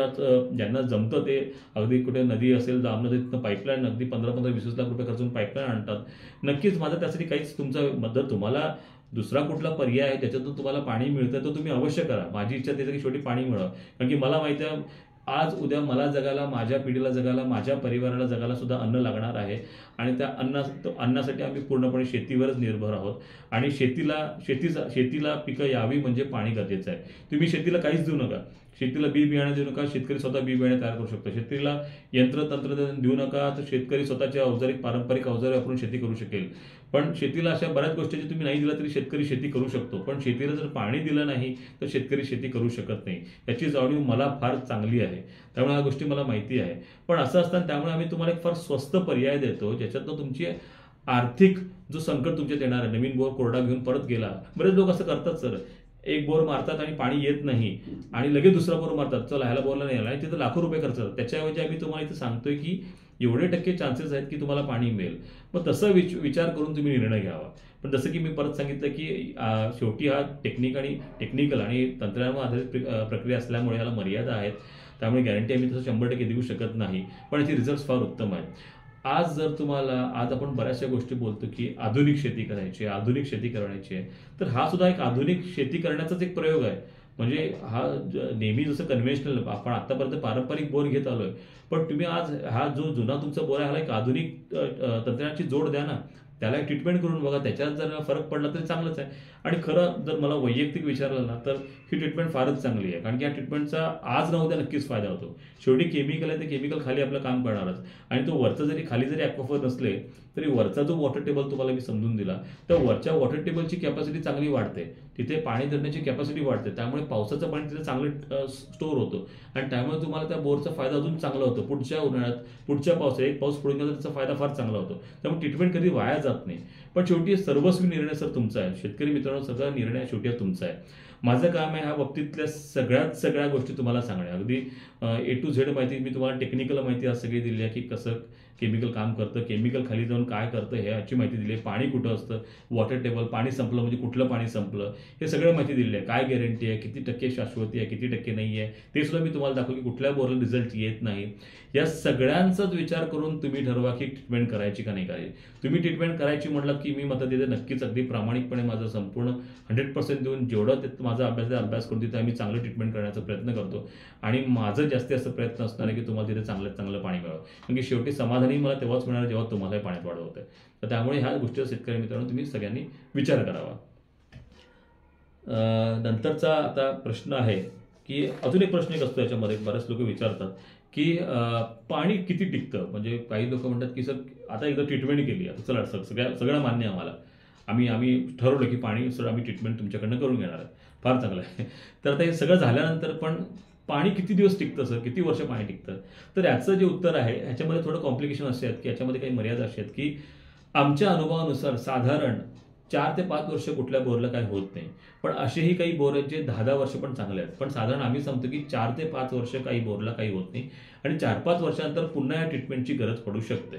ज्यांना जमतं ते अगदी कुठे नदी असेल दामनं तिथं पाईपलाईन अगदी 15-20 लाख रुपये खर्चून पाईपलाईन आणतात. नक्कीच माझं त्यासाठी काहीच तुमचा मदत, तुम्हाला दुसरा कुठला पर्याय आहे ज्याच्यातून तुम्हाला पाणी मिळतं तो तुम्ही अवश्य करा. माझी इच्छा त्याचं की शेवटी पाणी मिळावं, कारण की मला माहिती आहे आज उद्या मला जगायला, माझ्या पिढीला जगायला, माझ्या परिवाराला जगायला सुद्धा अन्न लागणार आहे. आणि त्या अन्नासाठी आम्ही पूर्णपणे शेतीवरच निर्भर आहोत. आणि शेतीला पिकं यावी म्हणजे पाणी गरजेचं आहे. तुम्ही शेतीला काहीच देऊ नका, शेतीला बी बियाणे देऊ नका, शेतकरी स्वतः बी बियाणे तयार करू शकतो. शेतीला तंत्रज्ञान देऊ नका, तर शेतकरी स्वतःच्या पारंपरिक अवजारे वापरून शेती करू शकेल. पण शेतीला अशा बऱ्याच गोष्टीची तुम्ही नाही दिला तरी शेतकरी शेती करू शकतो, पण शेतीला जर पाणी दिलं नाही तर शेतकरी शेती करू शकत नाही. याची जाणीव मला फार चांगली आहे, त्यामुळे ह्या गोष्टी मला माहिती आहे. पण असं असताना त्यामुळे आम्ही तुम्हाला एक फार स्वस्त पर्याय देतो ज्याच्यातनं तुमची आर्थिक जो संकट तुमच्यात येणार आहे. नवीन बोर कोरडा घेऊन परत गेला, बरेच लोक असं करतात सर, एक बोर मारतात आणि पाणी येत नाही आणि लगेच दुसरा बोर मारतात, चला ह्याला बोरला नाही आला आणि तिथं लाखो रुपये खर्च होतात. त्याच्याऐवजी आम्ही तुम्हाला इथे सांगतोय की एवढे टक्के चान्सेस आहेत की तुम्हाला पाणी मिळेल. मग तसं विचार करून तुम्ही निर्णय घ्यावा. पण जसं की मी परत सांगितलं की शेवटी हा टेक्निकल आणि तंत्रज्ञानावर आधारित प्रक्रिया असल्यामुळे याला मर्यादा आहेत, त्यामुळे गॅरंटी आम्ही तसं 100% देऊ शकत नाही, पण याचे रिझल्ट फार उत्तम आहेत. आज आपण बऱ्याचशा गोष्टी बोलतो की आधुनिक शेती करायची आहे, आधुनिक शेती करण्याची आहे, तर हा सुद्धा एक आधुनिक शेती करण्याचाच एक प्रयोग आहे. म्हणजे हा नेहमी जसं कन्व्हेन्शनल आपण आतापर्यंत पारंपरिक बोर घेत आलोय, पण तुम्ही आज हा जो जुना तुमचा बोर आहे ह्याला एक आधुनिक तंत्रज्ञानाची जोड द्या ना, त्याला एक ट्रीटमेंट करून बघा, त्याच्यात जर फरक पडला तरी चांगलंच आहे. आणि खरं जर मला वैयक्तिक विचारलं ना तर ही ट्रीटमेंट फारच चांगली आहे, कारण की या ट्रीटमेंटचा आज ना उद्या नक्कीच फायदा होतो. शेवटी केमिकल आहे, ते केमिकल खाली आपलं काम करणारच. आणि तो वरचा खाली जरी ॲक्वाफर नसले तरी वरचा जो वॉटर टेबल तुम्हाला मी समजून दिला, तर वरच्या वॉटर टेबलची कॅपॅसिटी चांगली वाढते, तिथे पाणी धरण्याची कॅपॅसिटी वाढते, त्यामुळे पावसाचं पाणी तिथे चांगलं स्टोअर होतं आणि त्यामुळे तुम्हाला त्या बोरचा फायदा अजून चांगला होतो. पुढच्या उन्हाळ्यात, पुढच्या पावसाळ्यात एक पाऊस पडून गेला तर त्याचा फायदा फार चांगला होतो. त्यामुळे ट्रीटमेंट कधी वाया जात नाही. पण शेवटी सर्वस्वी निर्णय सर तुमचा आहे, शेतकरी मित्रांनो, सगळा निर्णय शेवटी तुमचा आहे. माझं काम आहे ह्या बाबतीतल्या सगळ्या गोष्टी तुम्हाला सांगणे, अगदी A to Z माहिती मी तुम्हाला टेक्निकल माहिती आज सगळी दिली आहे की कसं केमिकल काम करतं, केमिकल खाली जाऊन काय करतं ह्याची माहिती दिली आहे, पाणी कुठं असतं, वॉटर टेबल, पाणी संपलं म्हणजे कुठलं पाणी संपलं, हे सगळं माहिती दिली आहे. काय गॅरंटी आहे, किती टक्के शाश्वती आहे, किती टक्के नाही आहे, ते सुद्धा मी तुम्हाला दाखवलं की कुठल्या बोरला रिझल्ट येत नाही. या सगळ्यांचाच विचार करून तुम्ही ठरवा की ट्रीटमेंट करायची का नाही करायची. तुम्ही ट्रीटमेंट करायची म्हटलं की मी मतं देते, नक्कीच अगदी प्रामाणिकपणे माझं संपूर्ण 100% देऊन जेवढं ते माझा अभ्यास करून तिथे आम्ही चांगलं ट्रीटमेंट करण्याचा प्रयत्न करतो. आणि माझं जास्तीत जास्त प्रयत्न असणार आहे की तुम्हाला तिथे चांगलं पाणी मिळावं, कारण की शेवटी समाधानी मला तेव्हाच मिळणार जेव्हा तुम्हालाही पाण्यात वाढ होते. तर त्यामुळे ह्या गोष्टीचा शेतकरी मित्रांनो तुम्ही सगळ्यांनी विचार करावा. नंतरचा आता प्रश्न आहे की अजून एक प्रश्न एक असतो याच्यामध्ये, बरेच लोक विचारतात की पाणी किती टिकतं. म्हणजे काही लोक म्हणतात की सर आता एकदा ट्रीटमेंट केली, आता चला सर सगळं मान्य आम्हाला, आम्ही ठरवलं की पाणी सर आम्ही ट्रीटमेंट तुमच्याकडनं करून घेणार आहे, फार चांगलं आहे. तर आता हे सगळं झाल्यानंतर पण पाणी किती दिवस टिकतं सर, किती वर्ष पाणी टिकतं. तर याचं जे उत्तर आहे ह्याच्यामध्ये थोडं कॉम्प्लिकेशन असे आहेत की याच्यामध्ये काही मर्यादा अशी आहेत की आमच्या अनुभवानुसार साधारण 4 ते 5 वर्ष कुठल्या बोरला काही होत नाही, पण असेही काही बोर आहेत जे 10-10 वर्ष पण चांगले आहेत. पण साधारण आम्ही सांगतो की 4 ते 5 वर्ष काही बोरला काही होत नाही आणि 4-5 वर्षानंतर पुन्हा या ट्रीटमेंटची गरज पडू शकते.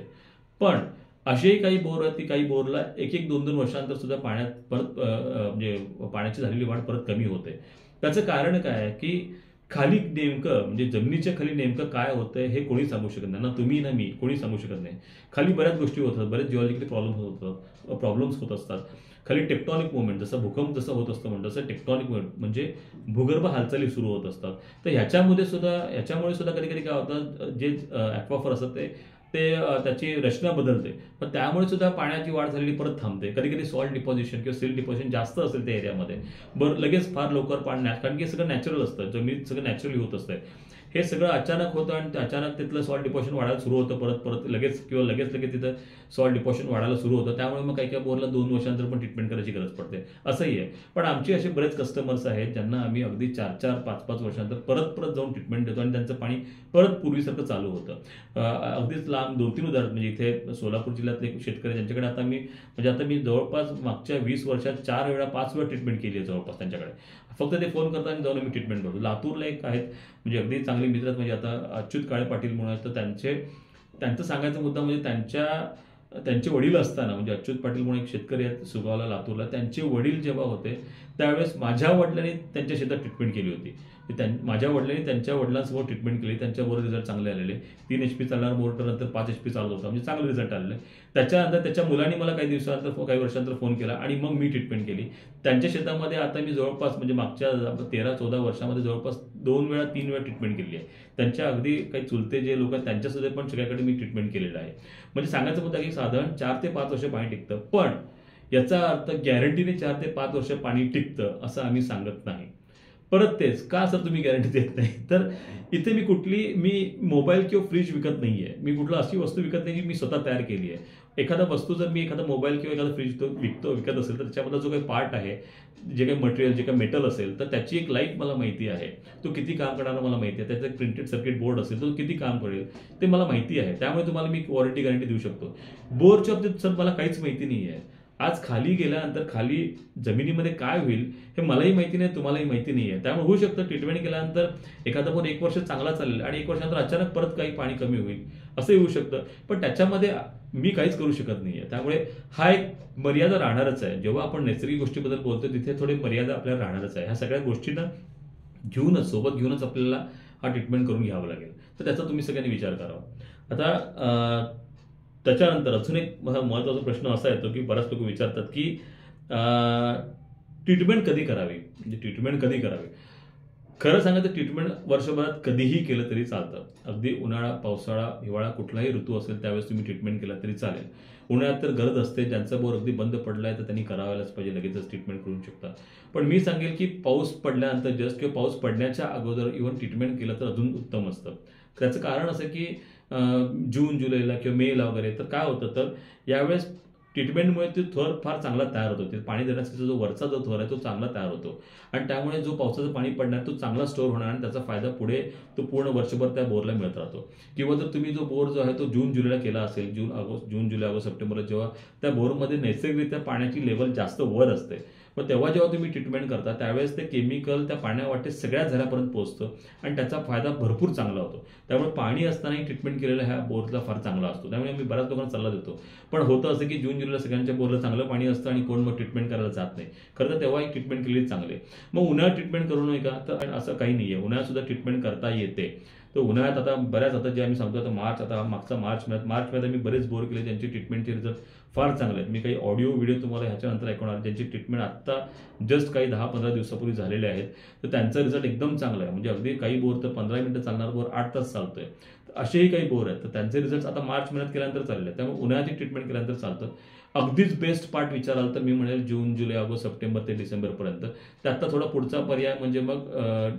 पण असेही काही बोर आहेत की काही बोरला 1-2 वर्षानंतर सुद्धा पाण्यात परत म्हणजे पाण्याची झालेली वाढ परत कमी होते. त्याचं कारण काय आहे की खाली नेमकं म्हणजे जमिनीच्या खाली नेमकं काय होतंय हे कोणी सांगू शकत नाही, ना तुम्ही ना मी, कोणी सांगू शकत नाही. खाली बऱ्याच गोष्टी होतात, बरेच जिओलॉजिकली प्रॉब्लेम्स होत असतात. खाली टेक्टॉनिक मुवमेंट, जसं भूकंप जसं होत असतं म्हणतो तसं टेक्टॉनिक मुवमेंट म्हणजे भूगर्भ हालचाली सुरू होत असतात. तर याच्यामुळे सुद्धा कधी कधी काय होतं, जे ॲक्वाफर असतात ते त्याची रचना बदलते, पण त्यामुळे सुद्धा पाण्याची वाढ झालेली परत थांबते. कधी कधी सॉल्ट डिपॉझिशन किंवा सिल्ट डिपॉझिशन जास्त असेल त्या एरियामध्ये, बरं लगेच फार लवकर पाणी, कारण की हे सगळं नॅचरल असतं, जमिनीत सगळं नॅचरली होत असतं. हे सगळं अचानक होतं आणि अचानक तिथलं सॉल्ट डिपॉझिशन वाढायला सुरू होतं, परत लगेच तिथं सॉल्ट डिपॉझिशन वाढायला सुरू होतं. त्यामुळे मग काही बोरला 2 वर्षांतर पण ट्रीटमेंट करायची गरज पडते, असंही आहे. पण आमचे असे बरेच कस्टमर्स आहेत ज्यांना आम्ही अगदी 4-4, 5-5 वर्षांतर परत जाऊन ट्रीटमेंट देतो आणि त्यांचं पाणी परत पूर्वीसारखं चालू होतं. अगदीच लांब 2-3 उदाहरण, म्हणजे इथे सोलापूर जिल्ह्यातले एक शेतकरी ज्यांच्याकडे आता मी जवळपास मागच्या 20 वर्षात 4 वेळा 5 वेळा ट्रीटमेंट केली आहे जवळपास त्यांच्याकडे. फक्त ते फोन करतात आणि जाऊन मी ट्रीटमेंट करतो. लातूरला एक आहेत म्हणजे अगदी चांगले मित्र आहेत, म्हणजे आता अच्युत काळे पाटील म्हणून आहेत. तर त्यांचं सांगायचा मुद्दा म्हणजे त्यांचे वडील असताना, म्हणजे अच्युत पाटील म्हणून एक शेतकरी आहेत सुगावला लातूरला, त्यांचे वडील जेव्हा होते त्यावेळेस माझ्या वडिलांनी त्यांच्या शेतात ट्रीटमेंट केली होती. माझ्या वडिलांनी त्यांच्या वडिलांसमोर ट्रीटमेंट केली, त्यांच्याबरोबर रिझल्ट चांगले आलेले. 3 HP चालणार मोटर नंतर 5 HP चालत होता, म्हणजे चांगले रिझल्ट आलेले. त्याच्यानंतर त्याच्या मुलांनी मला काही वर्षांतर फोन केला आणि मग मी ट्रीटमेंट केली त्यांच्या शेतामध्ये. आता मी जवळपास म्हणजे मागच्या 13-14 वर्षामध्ये जवळपास 2 वेळा 3 वेळा ट्रीटमेंट केली आहे. त्यांच्या अगदी काही चुलते जे लोक आहेत त्यांच्यासुद्धा पण सगळ्याकडे मी ट्रीटमेंट केलेलं आहे. म्हणजे सांगायचं मुद्दा की साधारण 4 ते 5 वर्ष पाणी टिकतं, पण याचा अर्थ गॅरंटीने 4 ते 5 वर्ष पाणी टिकतं असं आम्ही सांगत नाही. परत तेच का सर तुम्ही गॅरंटी देत नाही, तर इथे मी मोबाईल किंवा फ्रीज विकत नाहीये, मी कुठलं अशी वस्तू विकत नाही जी मी स्वतः तयार केली आहे. एखादा वस्तू जर मी एखादा मोबाईल किंवा एखादा फ्रीज विकत असेल तर त्याच्यामधला जो काही पार्ट आहे, जे काही मटेरियल, जे काही मेटल असेल, तर त्याची एक लाईफ मला माहिती आहे, तो किती काम करणार मला माहिती आहे. त्याचा एक प्रिंटेड सर्किट बोर्ड असेल तो किती काम करेल ते मला माहिती आहे. त्यामुळे तुम्हाला मी वॉरंटी गॅरंटी देऊ शकतो. बोरच्या बाबतीत सर मला काहीच माहिती नाही आहे. आज खाली गेल्यानंतर खाली जमिनीमध्ये काय होईल हे मलाही माहिती नाही, तुम्हालाही माहिती नाही आहे. त्यामुळे होऊ शकतं ट्रीटमेंट केल्यानंतर एखादा फोन 1 वर्ष चांगला चालेल आणि 1 वर्षानंतर अचानक परत काही पाणी कमी होईल, असंही होऊ शकतं. पण त्याच्यामध्ये मी काहीच करू शकत नाही आहे. त्यामुळे हा एक मर्यादा राहणारच आहे. जेव्हा आपण नैसर्गिक गोष्टीबद्दल बोलतो तिथे थोडी मर्यादा आपल्याला राहणारच आहे. ह्या सगळ्या गोष्टींना सोबत घेऊनच आपल्याला हा ट्रीटमेंट करून घ्यावा लागेल. तर त्याचा तुम्ही सगळ्यांनी विचार करावा. आता त्याच्यानंतर अजून एक महत्त्वाचा प्रश्न असा येतो की बऱ्याच लोक विचारतात की ट्रीटमेंट कधी करावी, म्हणजे ट्रीटमेंट कधी करावी. खरं सांगायचं ट्रीटमेंट वर्षभरात कधीही केलं तरी चालतं. अगदी उन्हाळा, पावसाळा, हिवाळा कुठलाही ऋतू असेल त्यावेळेस तुम्ही ट्रीटमेंट केला तरी चालेल. उन्हाळ्यात तर गरज असते, ज्यांचा बोर अगदी बंद पडला आहे तर त्यांनी करावायलाच पाहिजे, लगेचच ट्रीटमेंट करू शकता. पण मी सांगेल की पाऊस पडल्यानंतर जस्ट किंवा पाऊस पडण्याच्या अगोदर इव्हन ट्रीटमेंट केलं तर अजून उत्तम असतं. त्याचं कारण असं की जून जुलैला किंवा मेला वगैरे तर काय होतं, तर यावेळेस ट्रीटमेंटमुळे ते थर फार चांगला तयार होतो. ते पाणी देण्याचा जो वरचा जो थर आहे तो चांगला तयार होतो आणि त्यामुळे जो पावसाचं पाणी पडणार तो चांगला स्टोअर होणार आणि त्याचा फायदा पुढे तो पूर्ण वर्षभर त्या बोरला मिळत राहतो. किंवा जर तुम्ही जो बोर जो आहे तो जून जुलैला केला असेल, जून जुलै ऑगस्ट सप्टेंबरला, जेव्हा त्या बोरमध्ये नैसर्गिकरित्या पाण्याची लेवल जास्त वर असते, पण तेव्हा जेव्हा तुम्ही ट्रीटमेंट करता त्यावेळेस ते केमिकल त्या पाण्यावाटे सगळ्या झऱ्यापर्यंत पोहोचतं आणि त्याचा फायदा भरपूर चांगला होतो. त्यामुळे पाणी असतानाही ट्रीटमेंट केलेला ह्या बोरला फार चांगला असतो. त्यामुळे मी बऱ्याच लोकांना सल्ला देतो. पण होतं असं की जून जुलैला सगळ्यांच्या बोरला चांगलं पाणी असतं आणि कोण मग ट्रीटमेंट करायला जात नाही. खरं तर तेव्हाही ट्रीटमेंट केली चांगले. मग उन्हाळ्यात ट्रीटमेंट करू नये का, तर असं काही नाही आहे. उन्हाळ्यात सुद्धा ट्रीटमेंट करता येते. तर उन्हाळ्यात आता जे आम्ही सांगतो मागचा मार्च महिन्यात मी बरेच बोर केले ज्यांची ट्रीटमेंटचे रिझल्ट फार चांगले आहेत. मी काही ऑडिओ व्हिडिओ तुम्हाला ह्याच्यानंतर ऐकवणार ज्यांची ट्रीटमेंट आत्ता जस्ट काही 10-15 दिवसापूर्वी झालेले आहेत. तर त्यांचा रिझल्ट एकदम चांगला आहे. म्हणजे अगदी काही बोर तर 15 मिनिटं चालणार बोर 8 तास चालतोय. असेही काही बोर आहेत तर त्यांचे रिझल्ट आता मार्च महिन्यात केल्यानंतर चालले आहेत. त्यामुळे उन्हाळ्याची ट्रीटमेंट केल्यानंतर चालतं. अगदीच बेस्ट पार्ट विचाराल तर मी म्हणेल जून जुलै ऑगस्ट सप्टेंबर ते डिसेंबरपर्यंत. त्यातला थोडा पुढचा पर्याय म्हणजे मग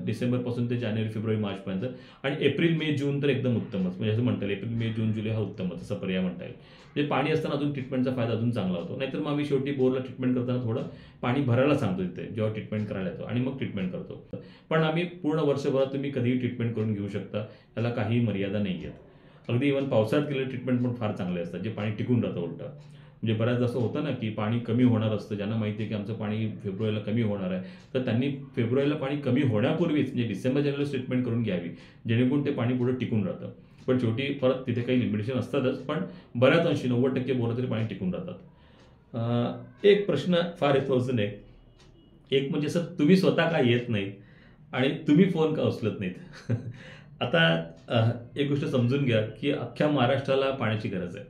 डिसेंबरपासून ते जानेवारी फेब्रुवारी मार्चपर्यंत आणि एप्रिल मे जून तर एकदम उत्तमच. म्हणजे असं म्हणता येईल एप्रिल मे जून जुलै हा उत्तमच असा पर्याय म्हणता येईल. म्हणजे पाणी असताना अजून ट्रीटमेंटचा फायदा अजून चांगला होतो. नाहीतर मग आम्ही शेवटी बोरला ट्रीटमेंट करताना थोडं पाणी भरायला सांगतो तिथे जेव्हा ट्रीटमेंट करायला येतो आणि मग ट्रीटमेंट करतो. पण आम्ही पूर्ण वर्षभरात तुम्ही कधीही ट्रीटमेंट करून घेऊ शकता, त्याला काही मर्यादा नाही आहेत. अगदी इव्हन पावसाळ्यात केलेले ट्रीटमेंट पण फार चांगले असतात, जे पाणी टिकून राहतं उलटं. म्हणजे बऱ्याच असं होतं ना की पाणी कमी होणार असतं, ज्यांना माहिती आहे की आमचं पाणी फेब्रुवारीला कमी होणार आहे तर त्यांनी फेब्रुवारीला पाणी कमी होण्यापूर्वीच म्हणजे डिसेंबर जानेवारीला ट्रीटमेंट करून घ्यावी, जेणेकरून ते पाणी पुढे टिकून राहतं. पण शेवटी परत तिथे काही लिमिटेशन असतातच, पण बऱ्याच अंशी 90% बोरं तरी पाणी टिकून राहतात. एक प्रश्न फार येतो अजून एक म्हणजे सर तुम्ही स्वतः काय येत नाही, आणि तुम्ही फोन का उचलत नाहीत? आता एक गोष्ट समजून घ्या की अख्ख्या महाराष्ट्राला पाण्याची गरज आहे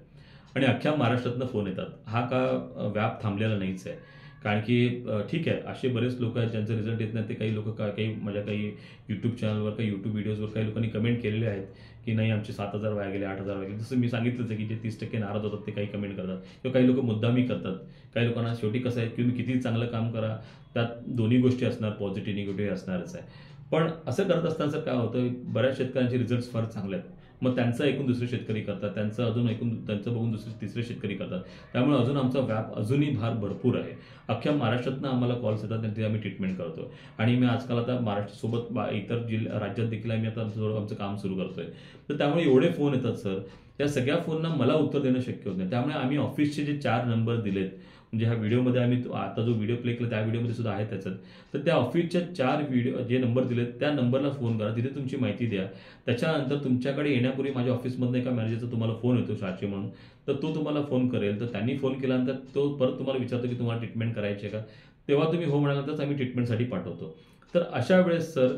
आणि अख्ख्या महाराष्ट्रातनं फोन येतात. हा का व्याप थांबलेला नाहीच आहे. कारण की ठीक आहे, असे बरेच लोक आहेत ज्यांचे रिझल्ट येत नाही. ते काही लोक काही माझ्या काही यूट्यूब चॅनलवर, काही यूट्यूब व्हिडिओजवर काही लोकांनी कमेंट केलेले आहेत की नाही आमचे 7,000 वाया गेले, 8,000 वाया गेले. जसं मी सांगितलंच आहे की जे 30% नाराज होतात ते काही कमेंट करतात किंवा काही लोक मुद्दामी करतात. काही लोकांना शेवटी कसं आहे की तुम्ही किती चांगलं काम करा, त्यात दोन्ही गोष्टी असणार, पॉझिटिव्ह निगेटिव्ह असणारच आहे. पण असं करत असताना सर काय होतं, बऱ्याच शेतकऱ्यांचे रिझल्ट फार चांगले आहेत. मग त्यांचं ऐकून दुसरे शेतकरी करतात, त्यांचं अजून ऐकून त्यांचं बघून दुसरे तिसरे शेतकरी करतात. त्यामुळे अजून आमचा व्याप अजूनही भरपूर आहे. अख्ख्या महाराष्ट्रातनं आम्हाला कॉल्स येतात आणि ते आम्ही ट्रीटमेंट करतो. आणि मी आजकाल आता महाराष्ट्रासोबत इतर राज्यात देखील आम्ही आता आमचं काम सुरू करतोय. तर त्यामुळे एवढे फोन येतात सर, त्या सगळ्या फोनना मला उत्तर देणं शक्य होत नाही. त्यामुळे आम्ही ऑफिसचे जे 4 नंबर दिलेत, म्हणजे ह्या व्हिडिओमध्ये आम्ही आता जो व्हिडिओ प्ले केला त्या व्हिडिओमध्ये सुद्धा आहे त्याच्यात, तर त्या ऑफिसच्या 4 व्हिडिओ जे नंबर दिलेत त्या नंबरला फोन करा, तिथे तुमची माहिती द्या. त्याच्यानंतर तुमच्याकडे येण्यापूर्वी माझ्या ऑफिसमधनं एका मॅनेजरचा तुम्हाला फोन येतो शाची म्हणून, तर तो तुम्हाला फोन करेल. तर त्यांनी फोन केल्यानंतर तो परत तुम्हाला विचारतो की तुम्हाला ट्रीटमेंट करायची आहे का, तेव्हा तुम्ही हो म्हणाल्यानंतरच आम्ही ट्रीटमेंटसाठी पाठवतो. तर अशा वेळेस सर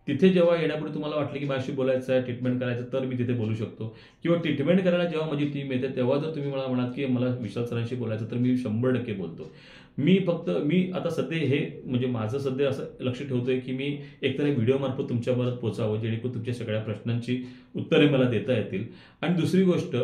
तिथे जेव्हा येण्यापूर्वी तुम्हाला वाटलं की माझ्याशी बोलायचं आहे, ट्रीटमेंट करायचं, तर मी तिथे बोलू शकतो. किंवा ट्रीटमेंट करायला जेव्हा माझी टीम येते तेव्हा जर तुम्ही मला म्हणाल की मला विशाल सरांशी बोलायचं, तर मी 100% बोलतो. मी आता सध्या हे म्हणजे माझं सध्या असं लक्ष ठेवतोय की मी एकतर व्हिडिओमार्फत तुमच्यापर्यंत पोहोचावं, जेणेकरून तुमच्या सगळ्या प्रश्नांची उत्तरे मला देता येतील. आणि दुसरी गोष्ट,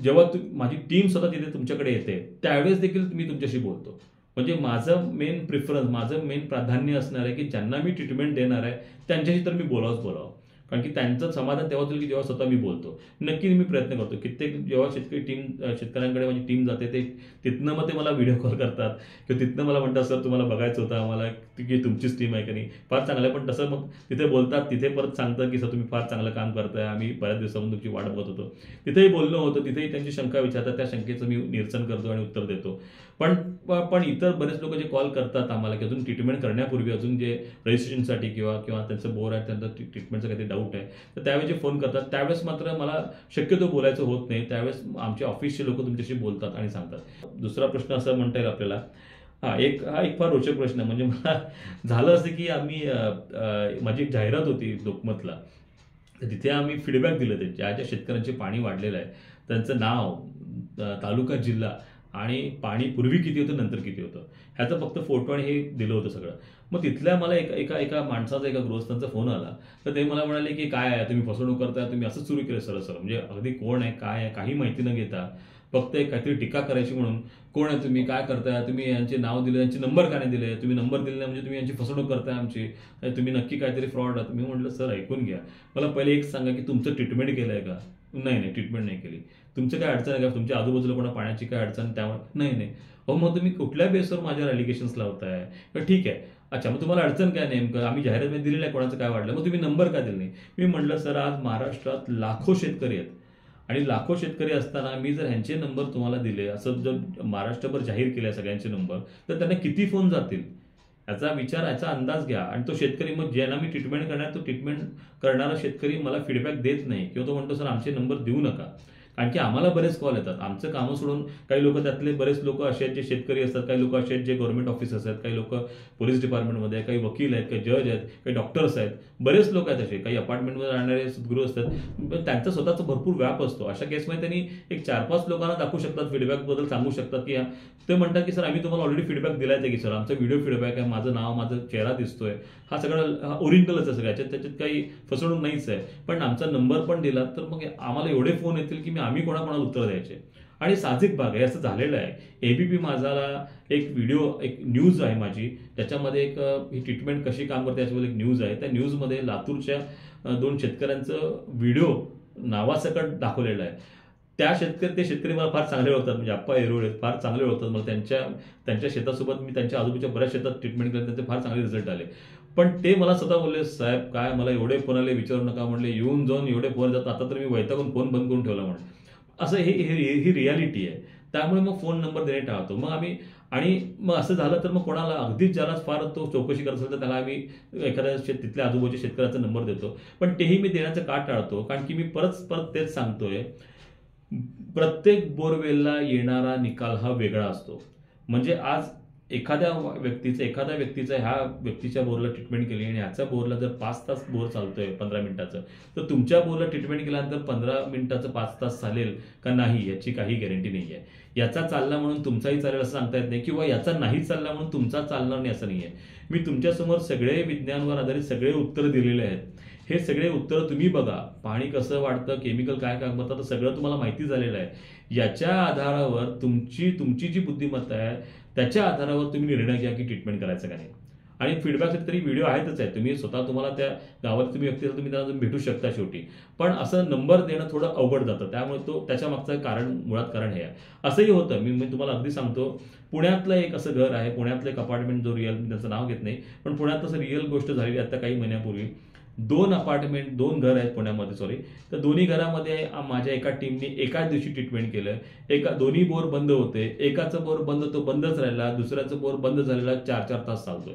जेव्हा माझी टीम स्वतः तिथे तुमच्याकडे येते त्यावेळेस देखील मी तुमच्याशी बोलतो. म्हणजे माझं मेन प्रिफरन्स, माझं मेन प्राधान्य असणार आहे की ज्यांना मी ट्रीटमेंट देणार आहे त्यांच्याशी तर मी बोलावं. कारण की त्यांचं समाधान तेव्हा होईल की जेव्हा स्वतः मी बोलतो. नक्की मी प्रयत्न करतो. कित्येक जेव्हा शेतकऱ्यांकडे माझी टीम जाते, ते तिथनं मग ते मला व्हिडिओ कॉल करतात किंवा तिथनं मला म्हणतात सर तुम्हाला बघायचं होतं आम्हाला की तुमचीच टीम आहे का नाही, फार चांगलं आहे. पण तसं मग तिथे बोलतात, तिथे परत सांगतात की सर तुम्ही फार चांगलं काम करताय, आम्ही बऱ्याच दिवसापासून तुमची वाट बघत होतो. तिथेही बोलणं होतं, तिथेही त्यांची शंका विचारतात, त्या शंकेचं मी निरसन करतो आणि उत्तर देतो. पण इतर बरेच लोक जे कॉल करतात आम्हाला की अजून ट्रीटमेंट करण्यापूर्वी अजून जे रजिस्ट्रेशनसाठी किंवा त्यांचं बोर आहे, त्यांचं ट्रीटमेंटचं काहीतरी डाऊट आहे, तर त्यावेळेस जे फोन करतात त्यावेळेस मात्र मला शक्यतो बोलायचं होत नाही. त्यावेळेस आमचे ऑफिसचे लोक तुमच्याशी बोलतात आणि सांगतात. दुसरा प्रश्न असं म्हणता येईल आपल्याला, हा एक फार रोचक प्रश्न आहे. म्हणजे मला झालं असं की माझी एक जाहिरात होती लोकमतला, तर तिथे आम्ही फीडबॅक दिलं. ते ज्या शेतकऱ्यांचे पाणी वाढलेलं आहे त्यांचं नाव, तालुका, जिल्हा आणि पाणी पूर्वी किती होतं नंतर किती होतं ह्याचं फक्त फोटो आणि हे दिलं होतं सगळं. मग तिथल्या मला एका माणसाचा, एका गृहस्थांचा फोन आला. तर ते मला म्हणाले की काय आहे तुम्ही फसवणूक करताय, तुम्ही असं सुरू केलं सरळ. म्हणजे अगदी कोण आहे काय आहे काही माहिती न घेता फक्त एक काहीतरी टीका करायची म्हणून, कोण आहे तुम्ही, काय करताय, तुम्ही यांचे नाव दिले, यांचे नंबर का नाही दिले, तुम्ही नंबर दिले नाही म्हणजे तुम्ही यांची फसवणूक करताय आमची, तुम्ही नक्की काहीतरी फ्रॉड आहात. मी म्हटलं सर ऐकून घ्या, मला पहिले एक सांगा की तुमचं ट्रीटमेंट केलं आहे का. नाही ट्रीटमेंट नाही केली. तुमचं काय अडचण आहे का, तुमच्या आजूबाजूला कोणा पाण्याची काय अडचण, त्यामुळे नाही. मग तुम्ही कुठल्या बेसवर माझ्यावर अलिगेशन्स लावताय. तर ठीक आहे, अच्छा मग तुम्हाला अडचण काय नेमकं, आम्ही जाहिरातमध्ये दिलेलं आहे कोणाचं काय वाढलं, मग तुम्ही नंबर का दिले नाही. मी म्हटलं सर आज महाराष्ट्रात लाखो शेतकरी आहेत आणि लाखो शेतकरी असताना मी जर ह्यांचे नंबर तुम्हाला दिले, असं जर महाराष्ट्रभर जाहीर केले सगळ्यांचे नंबर, तर त्यांना किती फोन जातील याचा विचार, याचा अंदाज घ्या. आणि तो शेतकरी मग ज्यांना मी ट्रीटमेंट करणार, तो ट्रीटमेंट करणारा शेतकरी मला फीडबॅक देत नाही किंवा तो म्हणतो सर आमचे नंबर देऊ नका. कारण की आम्हाला बरेच कॉल येतात. आमचं कामं सोडून काही लोक, त्यातले बरेच लोक असे आहेत जे शेतकरी असतात, काही लोक असे आहेत जे गव्हर्नमेंट ऑफिसर्स आहेत, काही लोक पोलीस डिपार्टमेंटमध्ये, काही वकील आहेत, काही जज आहेत, काही डॉक्टर्स आहेत, बरेच लोक आहेत असे, काही अपार्टमेंटमध्ये राहणारे सद्गुरू असतात. पण त्यांचा स्वतःचा भरपूर व्याप असतो. अशा केसमध्ये त्यांनी एक 4-5 लोकांना दाखवू शकतात, फीडबॅकबद्दल सांगू शकतात की ते म्हणतात की सर आम्ही तुम्हाला ऑलरेडी फीडबॅक दिलाय की सर आमचा व्हिडिओ फीडबॅक आहे, माझं नाव, माझा चेहरा दिसतोय, हा सगळं ओरिजिनलच आहे सगळं, त्याच्यात काही फसवणूक नाहीच आहे. पण आमचा नंबर पण दिला तर मग आम्हाला एवढे फोन येतील की आम्ही कोणाकोणाला उत्तर द्यायचे. आणि साहजिक भाग आहे, असं झालेलं आहे. एबीपी माझाला एक व्हिडिओ, एक न्यूज आहे माझी, त्याच्यामध्ये ही ट्रीटमेंट कशी काम करते याच्यावर एक न्यूज आहे. त्या न्यूजमध्ये लातूरच्या 2 शेतकऱ्यांचं व्हिडिओ नावासकट दाखवलेलं आहे. ते शेतकरी मला फार चांगले ओळखतात, म्हणजे आप्पा येरोळे फार चांगले ओळखतात मला. त्यांच्या शेतासोबत मी त्यांच्या आजूबाजूच्या बऱ्याच शेतात ट्रीटमेंट केलं, त्यांचे फार चांगले रिझल्ट आले. पण ते मला स्वतः बोलले साहेब काय मला एवढे फोन आले विचारू नका. म्हणले येऊन जाऊन एवढे फोन जातात, आता तर मी वैतागून फोन बंद करून ठेवला म्हणून. असं ही रियालिटी आहे. त्यामुळे मग फोन नंबर देणे टाळतो. मग असं झालं तर मग कोणाला अगदीच ज्याला फार तो चौकशी करत असेल तर त्याला आम्ही एखाद्या तिथल्या आजूबाजूच्या शेतकऱ्याचा नंबर देतो. पण तेही मी देण्याचं का टाळतो, कारण की मी परत तेच सांगतोय, प्रत्येक बोरवेलला येणारा निकाल हा वेगळा असतो. म्हणजे आज एखाद्या व्यक्तीचा ह्या व्यक्तीच्या बोरला ट्रीटमेंट केली आणि ह्याच्या बोरला जर 5 तास बोर चालतोय 15 मिनिटाचं, तर तुमच्या बोरला ट्रीटमेंट केल्यानंतर 15 मिनिटाचं 5 तास चालेल का नाही याची काही गॅरंटी नाही आहे. याचा चालला म्हणून तुमचाही चालेल असं सांगता येत नाही, किंवा याचा नाही चालला म्हणून तुमचा चालणार नाही असं नाही आहे. मी तुमच्यासमोर सगळे विज्ञानावर आधारित सगळे उत्तर दिलेले आहेत. हे सगळे उत्तर तुम्ही बघा. पाणी कसं वाढतं, केमिकल काय काम करतात, सगळं तुम्हाला माहिती झालेलं आहे. याच्या आधारावर तुमची जी बुद्धिमत्ता आहे त्याच्या आधारावर तुम्ही निर्णय घ्या की ट्रीटमेंट करायचं का नाही. आणि फीडबॅकसाठी तरी व्हिडिओ आहेतच आहे. तुम्ही स्वतः तुम्हाला त्या गावात तुम्ही व्यक्ती तुम्ही त्यांना भेटू शकता शेवटी. पण असं नंबर देणं थोडं अवघड जातं. त्यामुळे त्याच्या मागचं मुळात कारण हे आहे. असंही होतं. मी तुम्हाला अगदी सांगतो, पुण्यातलं एक असं घर आहे, पुण्यातलं एक अपार्टमेंट, जो रिअल, मी त्याचं नाव घेत नाही, पण पुण्यात असं रिअल गोष्ट झालेली आता काही महिन्यापूर्वी. 2 घर आहेत पुण्यामध्ये, तर दोन्ही घरामध्ये माझ्या एका टीमने एकाच दिवशी ट्रीटमेंट केलं. दोन्ही बोर बंद होते. एकाचं बोर तो बंदच राहिला, दुसऱ्याचं बोर बंद झालेला 4-4 तास चालतोय.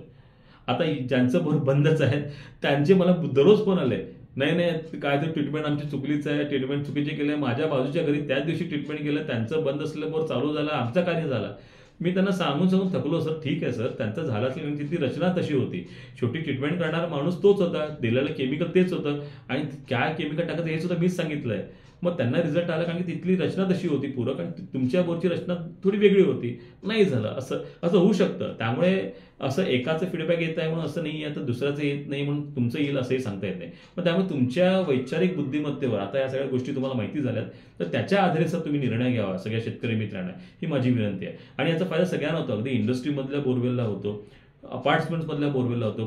आता ज्यांचं बोर बंदच आहेत त्यांचे मला दररोज फोन आले, नाही काय तर ट्रीटमेंट आमची चुकलीच आहे, ट्रीटमेंट चुकीची केली. माझ्या बाजूच्या घरी त्याच दिवशी ट्रीटमेंट केलं, त्यांचं बंद असलेलं बोर चालू झालं, आमचा काय नाही झाला. मी त्यांना सांगून थकलो. सर ठीक आहे सर, त्यांचं झालं असेल, ती रचना तशी होती. शेवटी ट्रीटमेंट करणारा माणूस तोच होता, दिलेलं केमिकल तेच होतं, आणि काय केमिकल टाकायचं हे सुद्धा मीच सांगितलंय. मग त्यांना रिझल्ट आला, कारण की तिथली रचना तशी होती पूरक, आणि तुमच्या बोरची रचना थोडी वेगळी होती. नाही झालं. असं होऊ शकतं. त्यामुळे असं एकाचं फीडबॅक येत आहे म्हणून असं नाही आहे, तर दुसऱ्याचं येत नाही म्हणून तुमचं येईल असंही सांगता येत नाही. मग त्यामुळे तुमच्या वैचारिक बुद्धिमत्तेवर आता या सगळ्या गोष्टी तुम्हाला माहिती झाल्यात, तर त्याच्या आधारे सर तुम्ही निर्णय घ्यावा सगळ्या शेतकरी मित्रांना, ही माझी विनंती आहे. आणि याचा फायदा सगळ्यांना होतो. अगदी इंडस्ट्रीमधल्या बोरवेलला होतो, अपार्टमेंट्समधल्या बोरवेलला होतो.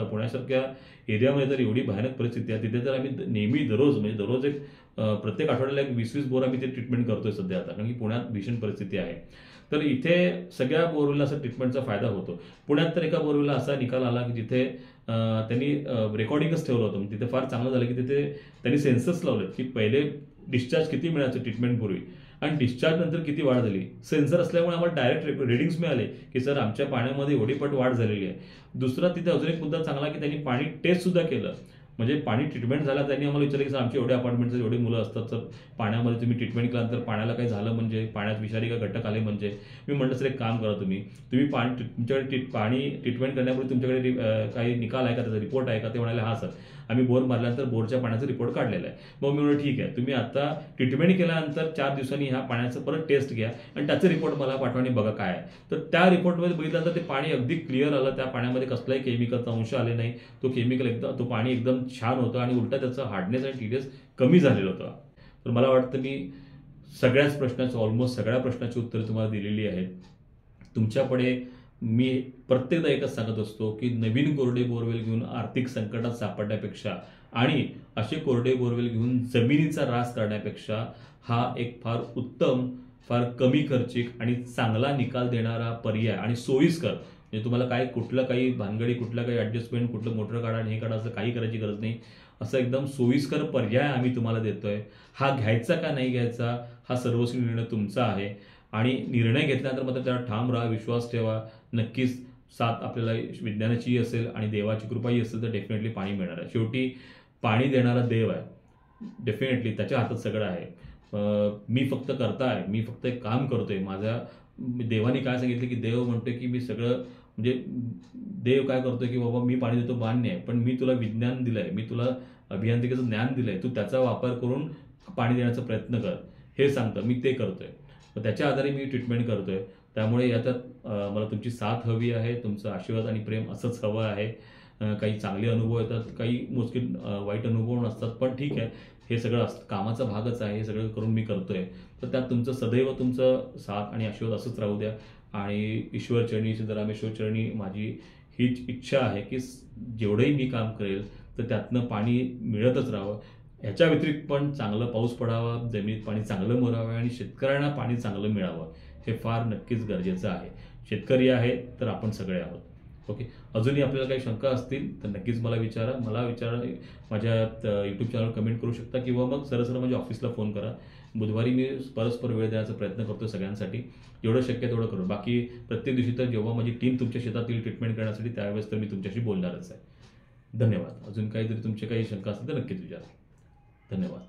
पुण्यासारख्या एरियामध्ये तर एवढी भयानक परिस्थिती आहे. तिथे तर आम्ही नेहमी दररोज एक प्रत्येक आठवड्याला 20-20 बोर आम्ही ते ट्रीटमेंट करतोय सध्या आता, कारण की पुण्यात भीषण परिस्थिती आहे. तर इथे सगळ्या बोरवेलला असा ट्रीटमेंटचा फायदा होतो. पुण्यात तर एका बोरवेलला असा निकाल आला की जिथे त्यांनी रेकॉर्डिंगच ठेवलं होतं. तिथे फार चांगलं झालं की तिथे त्यांनी सेन्सस लावले की पहिले डिस्चार्ज किती मिळायचं ट्रीटमेंटपूर्वी आणि डिस्चार्ज नंतर किती वाढ झाली. सेन्सर असल्यामुळे आम्हाला डायरेक्ट रिडिंग्स मिळाले की सर आमच्या पाण्यामध्ये एवढी पट वाढ झालेली आहे. दुसरा तिथे अजून एक मुद्दा चांगला की त्यांनी पाणी टेस्ट सुद्धा केलं. म्हणजे पाणी ट्रीटमेंट झाला, त्यांनी आम्हाला विचारलं की सर आमचे एवढे अपार्टमेंटचे एवढी मुलं असतात, तर पाण्यामध्ये तुम्ही ट्रीटमेंट केल्यानंतर पाण्याला काही झालं म्हणजे, पाण्यात विषारी का घटक आले म्हणजे. मी म्हटलं सर एक काम करा, तुम्ही तुमच्याकडे पाणी ट्रीटमेंट करण्यापूर्वी तुमच्याकडे काही निकाल आहे का, त्याचा रिपोर्ट आहे का. ते म्हणाले हा सर, आम्ही बोर मारल्यानंतर बोरच्या पाण्याचा रिपोर्ट काढलेला आहे. मग मी म्हणलं ठीक आहे, तुम्ही आता ट्रीटमेंट केल्यानंतर 4 दिवसांनी ह्या पाण्याचं परत टेस्ट घ्या आणि त्याचं रिपोर्ट मला पाठवा आणि बघा काय आहे. तर त्या रिपोर्टमध्ये बघितल्यानंतर ते पाणी अगदी क्लिअर आलं. त्या पाण्यामध्ये कसलाही केमिकलचा अंश आले नाही. तो पाणी एकदम छान होतं आणि उलटा त्याचं हार्डनेस आणि टीडीएस कमी झालेलं होतं. तर मला वाटतं मी ऑलमोस्ट सगळ्या प्रश्नाची उत्तरं तुम्हाला दिलेली आहेत. तुमच्याकडे मी प्रत्येकदा एकच सांगत असतो की नवीन कोरडे बोरवेल घेऊन आर्थिक संकटात सापडण्यापेक्षा आणि असे कोरडे बोरवेल घेऊन जमिनीचा ऱ्हास करण्यापेक्षा हा एक फार उत्तम, फार कमी खर्चिक आणि चांगला निकाल देणारा पर्याय आणि सोयीस्कर. म्हणजे तुम्हाला कुठलं काही भानगडी, कुठलं काही ॲडजस्टमेंट, कुठलं मोटर काढा आणि हे काढा असं काही करायची गरज नाही. असं एकदम सोयीस्कर पर्याय आम्ही तुम्हाला देतोय. हा घ्यायचा का नाही घ्यायचा हा सर्वस्वी निर्णय तुमचा आहे. आणि निर्णय घेतल्यानंतर मात्र त्याला ठाम राहा, विश्वास ठेवा. नक्कीच साथ आपल्याला विज्ञानाचीही असेल आणि देवाची कृपाही असेल तर डेफिनेटली पाणी मिळणार आहे. शेवटी पाणी देणारा देव आहे. डेफिनेटली त्याच्या हातात सगळं आहे. मी फक्त करता आहे, मी फक्त एक काम करतोय. माझ्या देवाने काय सांगितलं की देव म्हणतोय की मी सगळं, म्हणजे देव काय करतोय की बाबा मी पाणी देतो मान्य आहे, पण मी तुला विज्ञान दिलंय, मी तुला अभियांत्रिकेचं ज्ञान दिलंय, तू त्याचा वापर करून पाणी देण्याचा प्रयत्न कर, हे सांगतं. मी ते करतोय. तर त्याच्या आधारे मी ट्रीटमेंट करतोय. त्यामुळे याच्यात मला तुमची साथ हवी आहे, तुमचं आशीर्वाद आणि प्रेम असंच हवं आहे. काही चांगले अनुभव येतात, काही मुश्किल वाईट अनुभव नसतात, पण ठीक आहे, हे सगळं कामाचा भागच आहे. हे सगळं करून मी करतोय. तर त्यात तुमचं तुमचं साथ आणि आशीर्वाद असंच राहू द्या. आणि ईश्वरचरणी, सिद्धरामेश्वरचरणी माझी हीच इच्छा आहे की जेवढंही मी काम करेल तर त्यातनं पाणी मिळतच राहावं. ह्याच्या व्यतिरिक्त पण चांगलं पाऊस पडावा, जमिनीत पाणी चांगलं मुरावं आणि शेतकऱ्यांना पाणी चांगलं मिळावं, हे फार नक्कीच गरजेचं आहे. शेतकरी आहे तर आपण सगळे आहोत. ओके, अजूनही आपल्याला काही शंका असतील तर नक्कीच मला विचारा. माझ्या यूट्यूब चॅनलवर कमेंट करू शकता किंवा मग सरळ माझ्या ऑफिसला फोन करा. बुधवारी मी परस्पर वेळ देण्याचा प्रयत्न करतो सगळ्यांसाठी. जेवढं शक्य तेवढं करू. बाकी प्रत्येक दिवशी तर जेव्हा माझी टीम तुमच्या शेतात येईल ट्रीटमेंट करण्यासाठी, त्यावेळेस तर मी तुमच्याशी बोलणारच आहे. धन्यवाद. अजून काहीतरी तुमचे काही शंका असतील तर नक्कीच विचारा. धन्यवाद.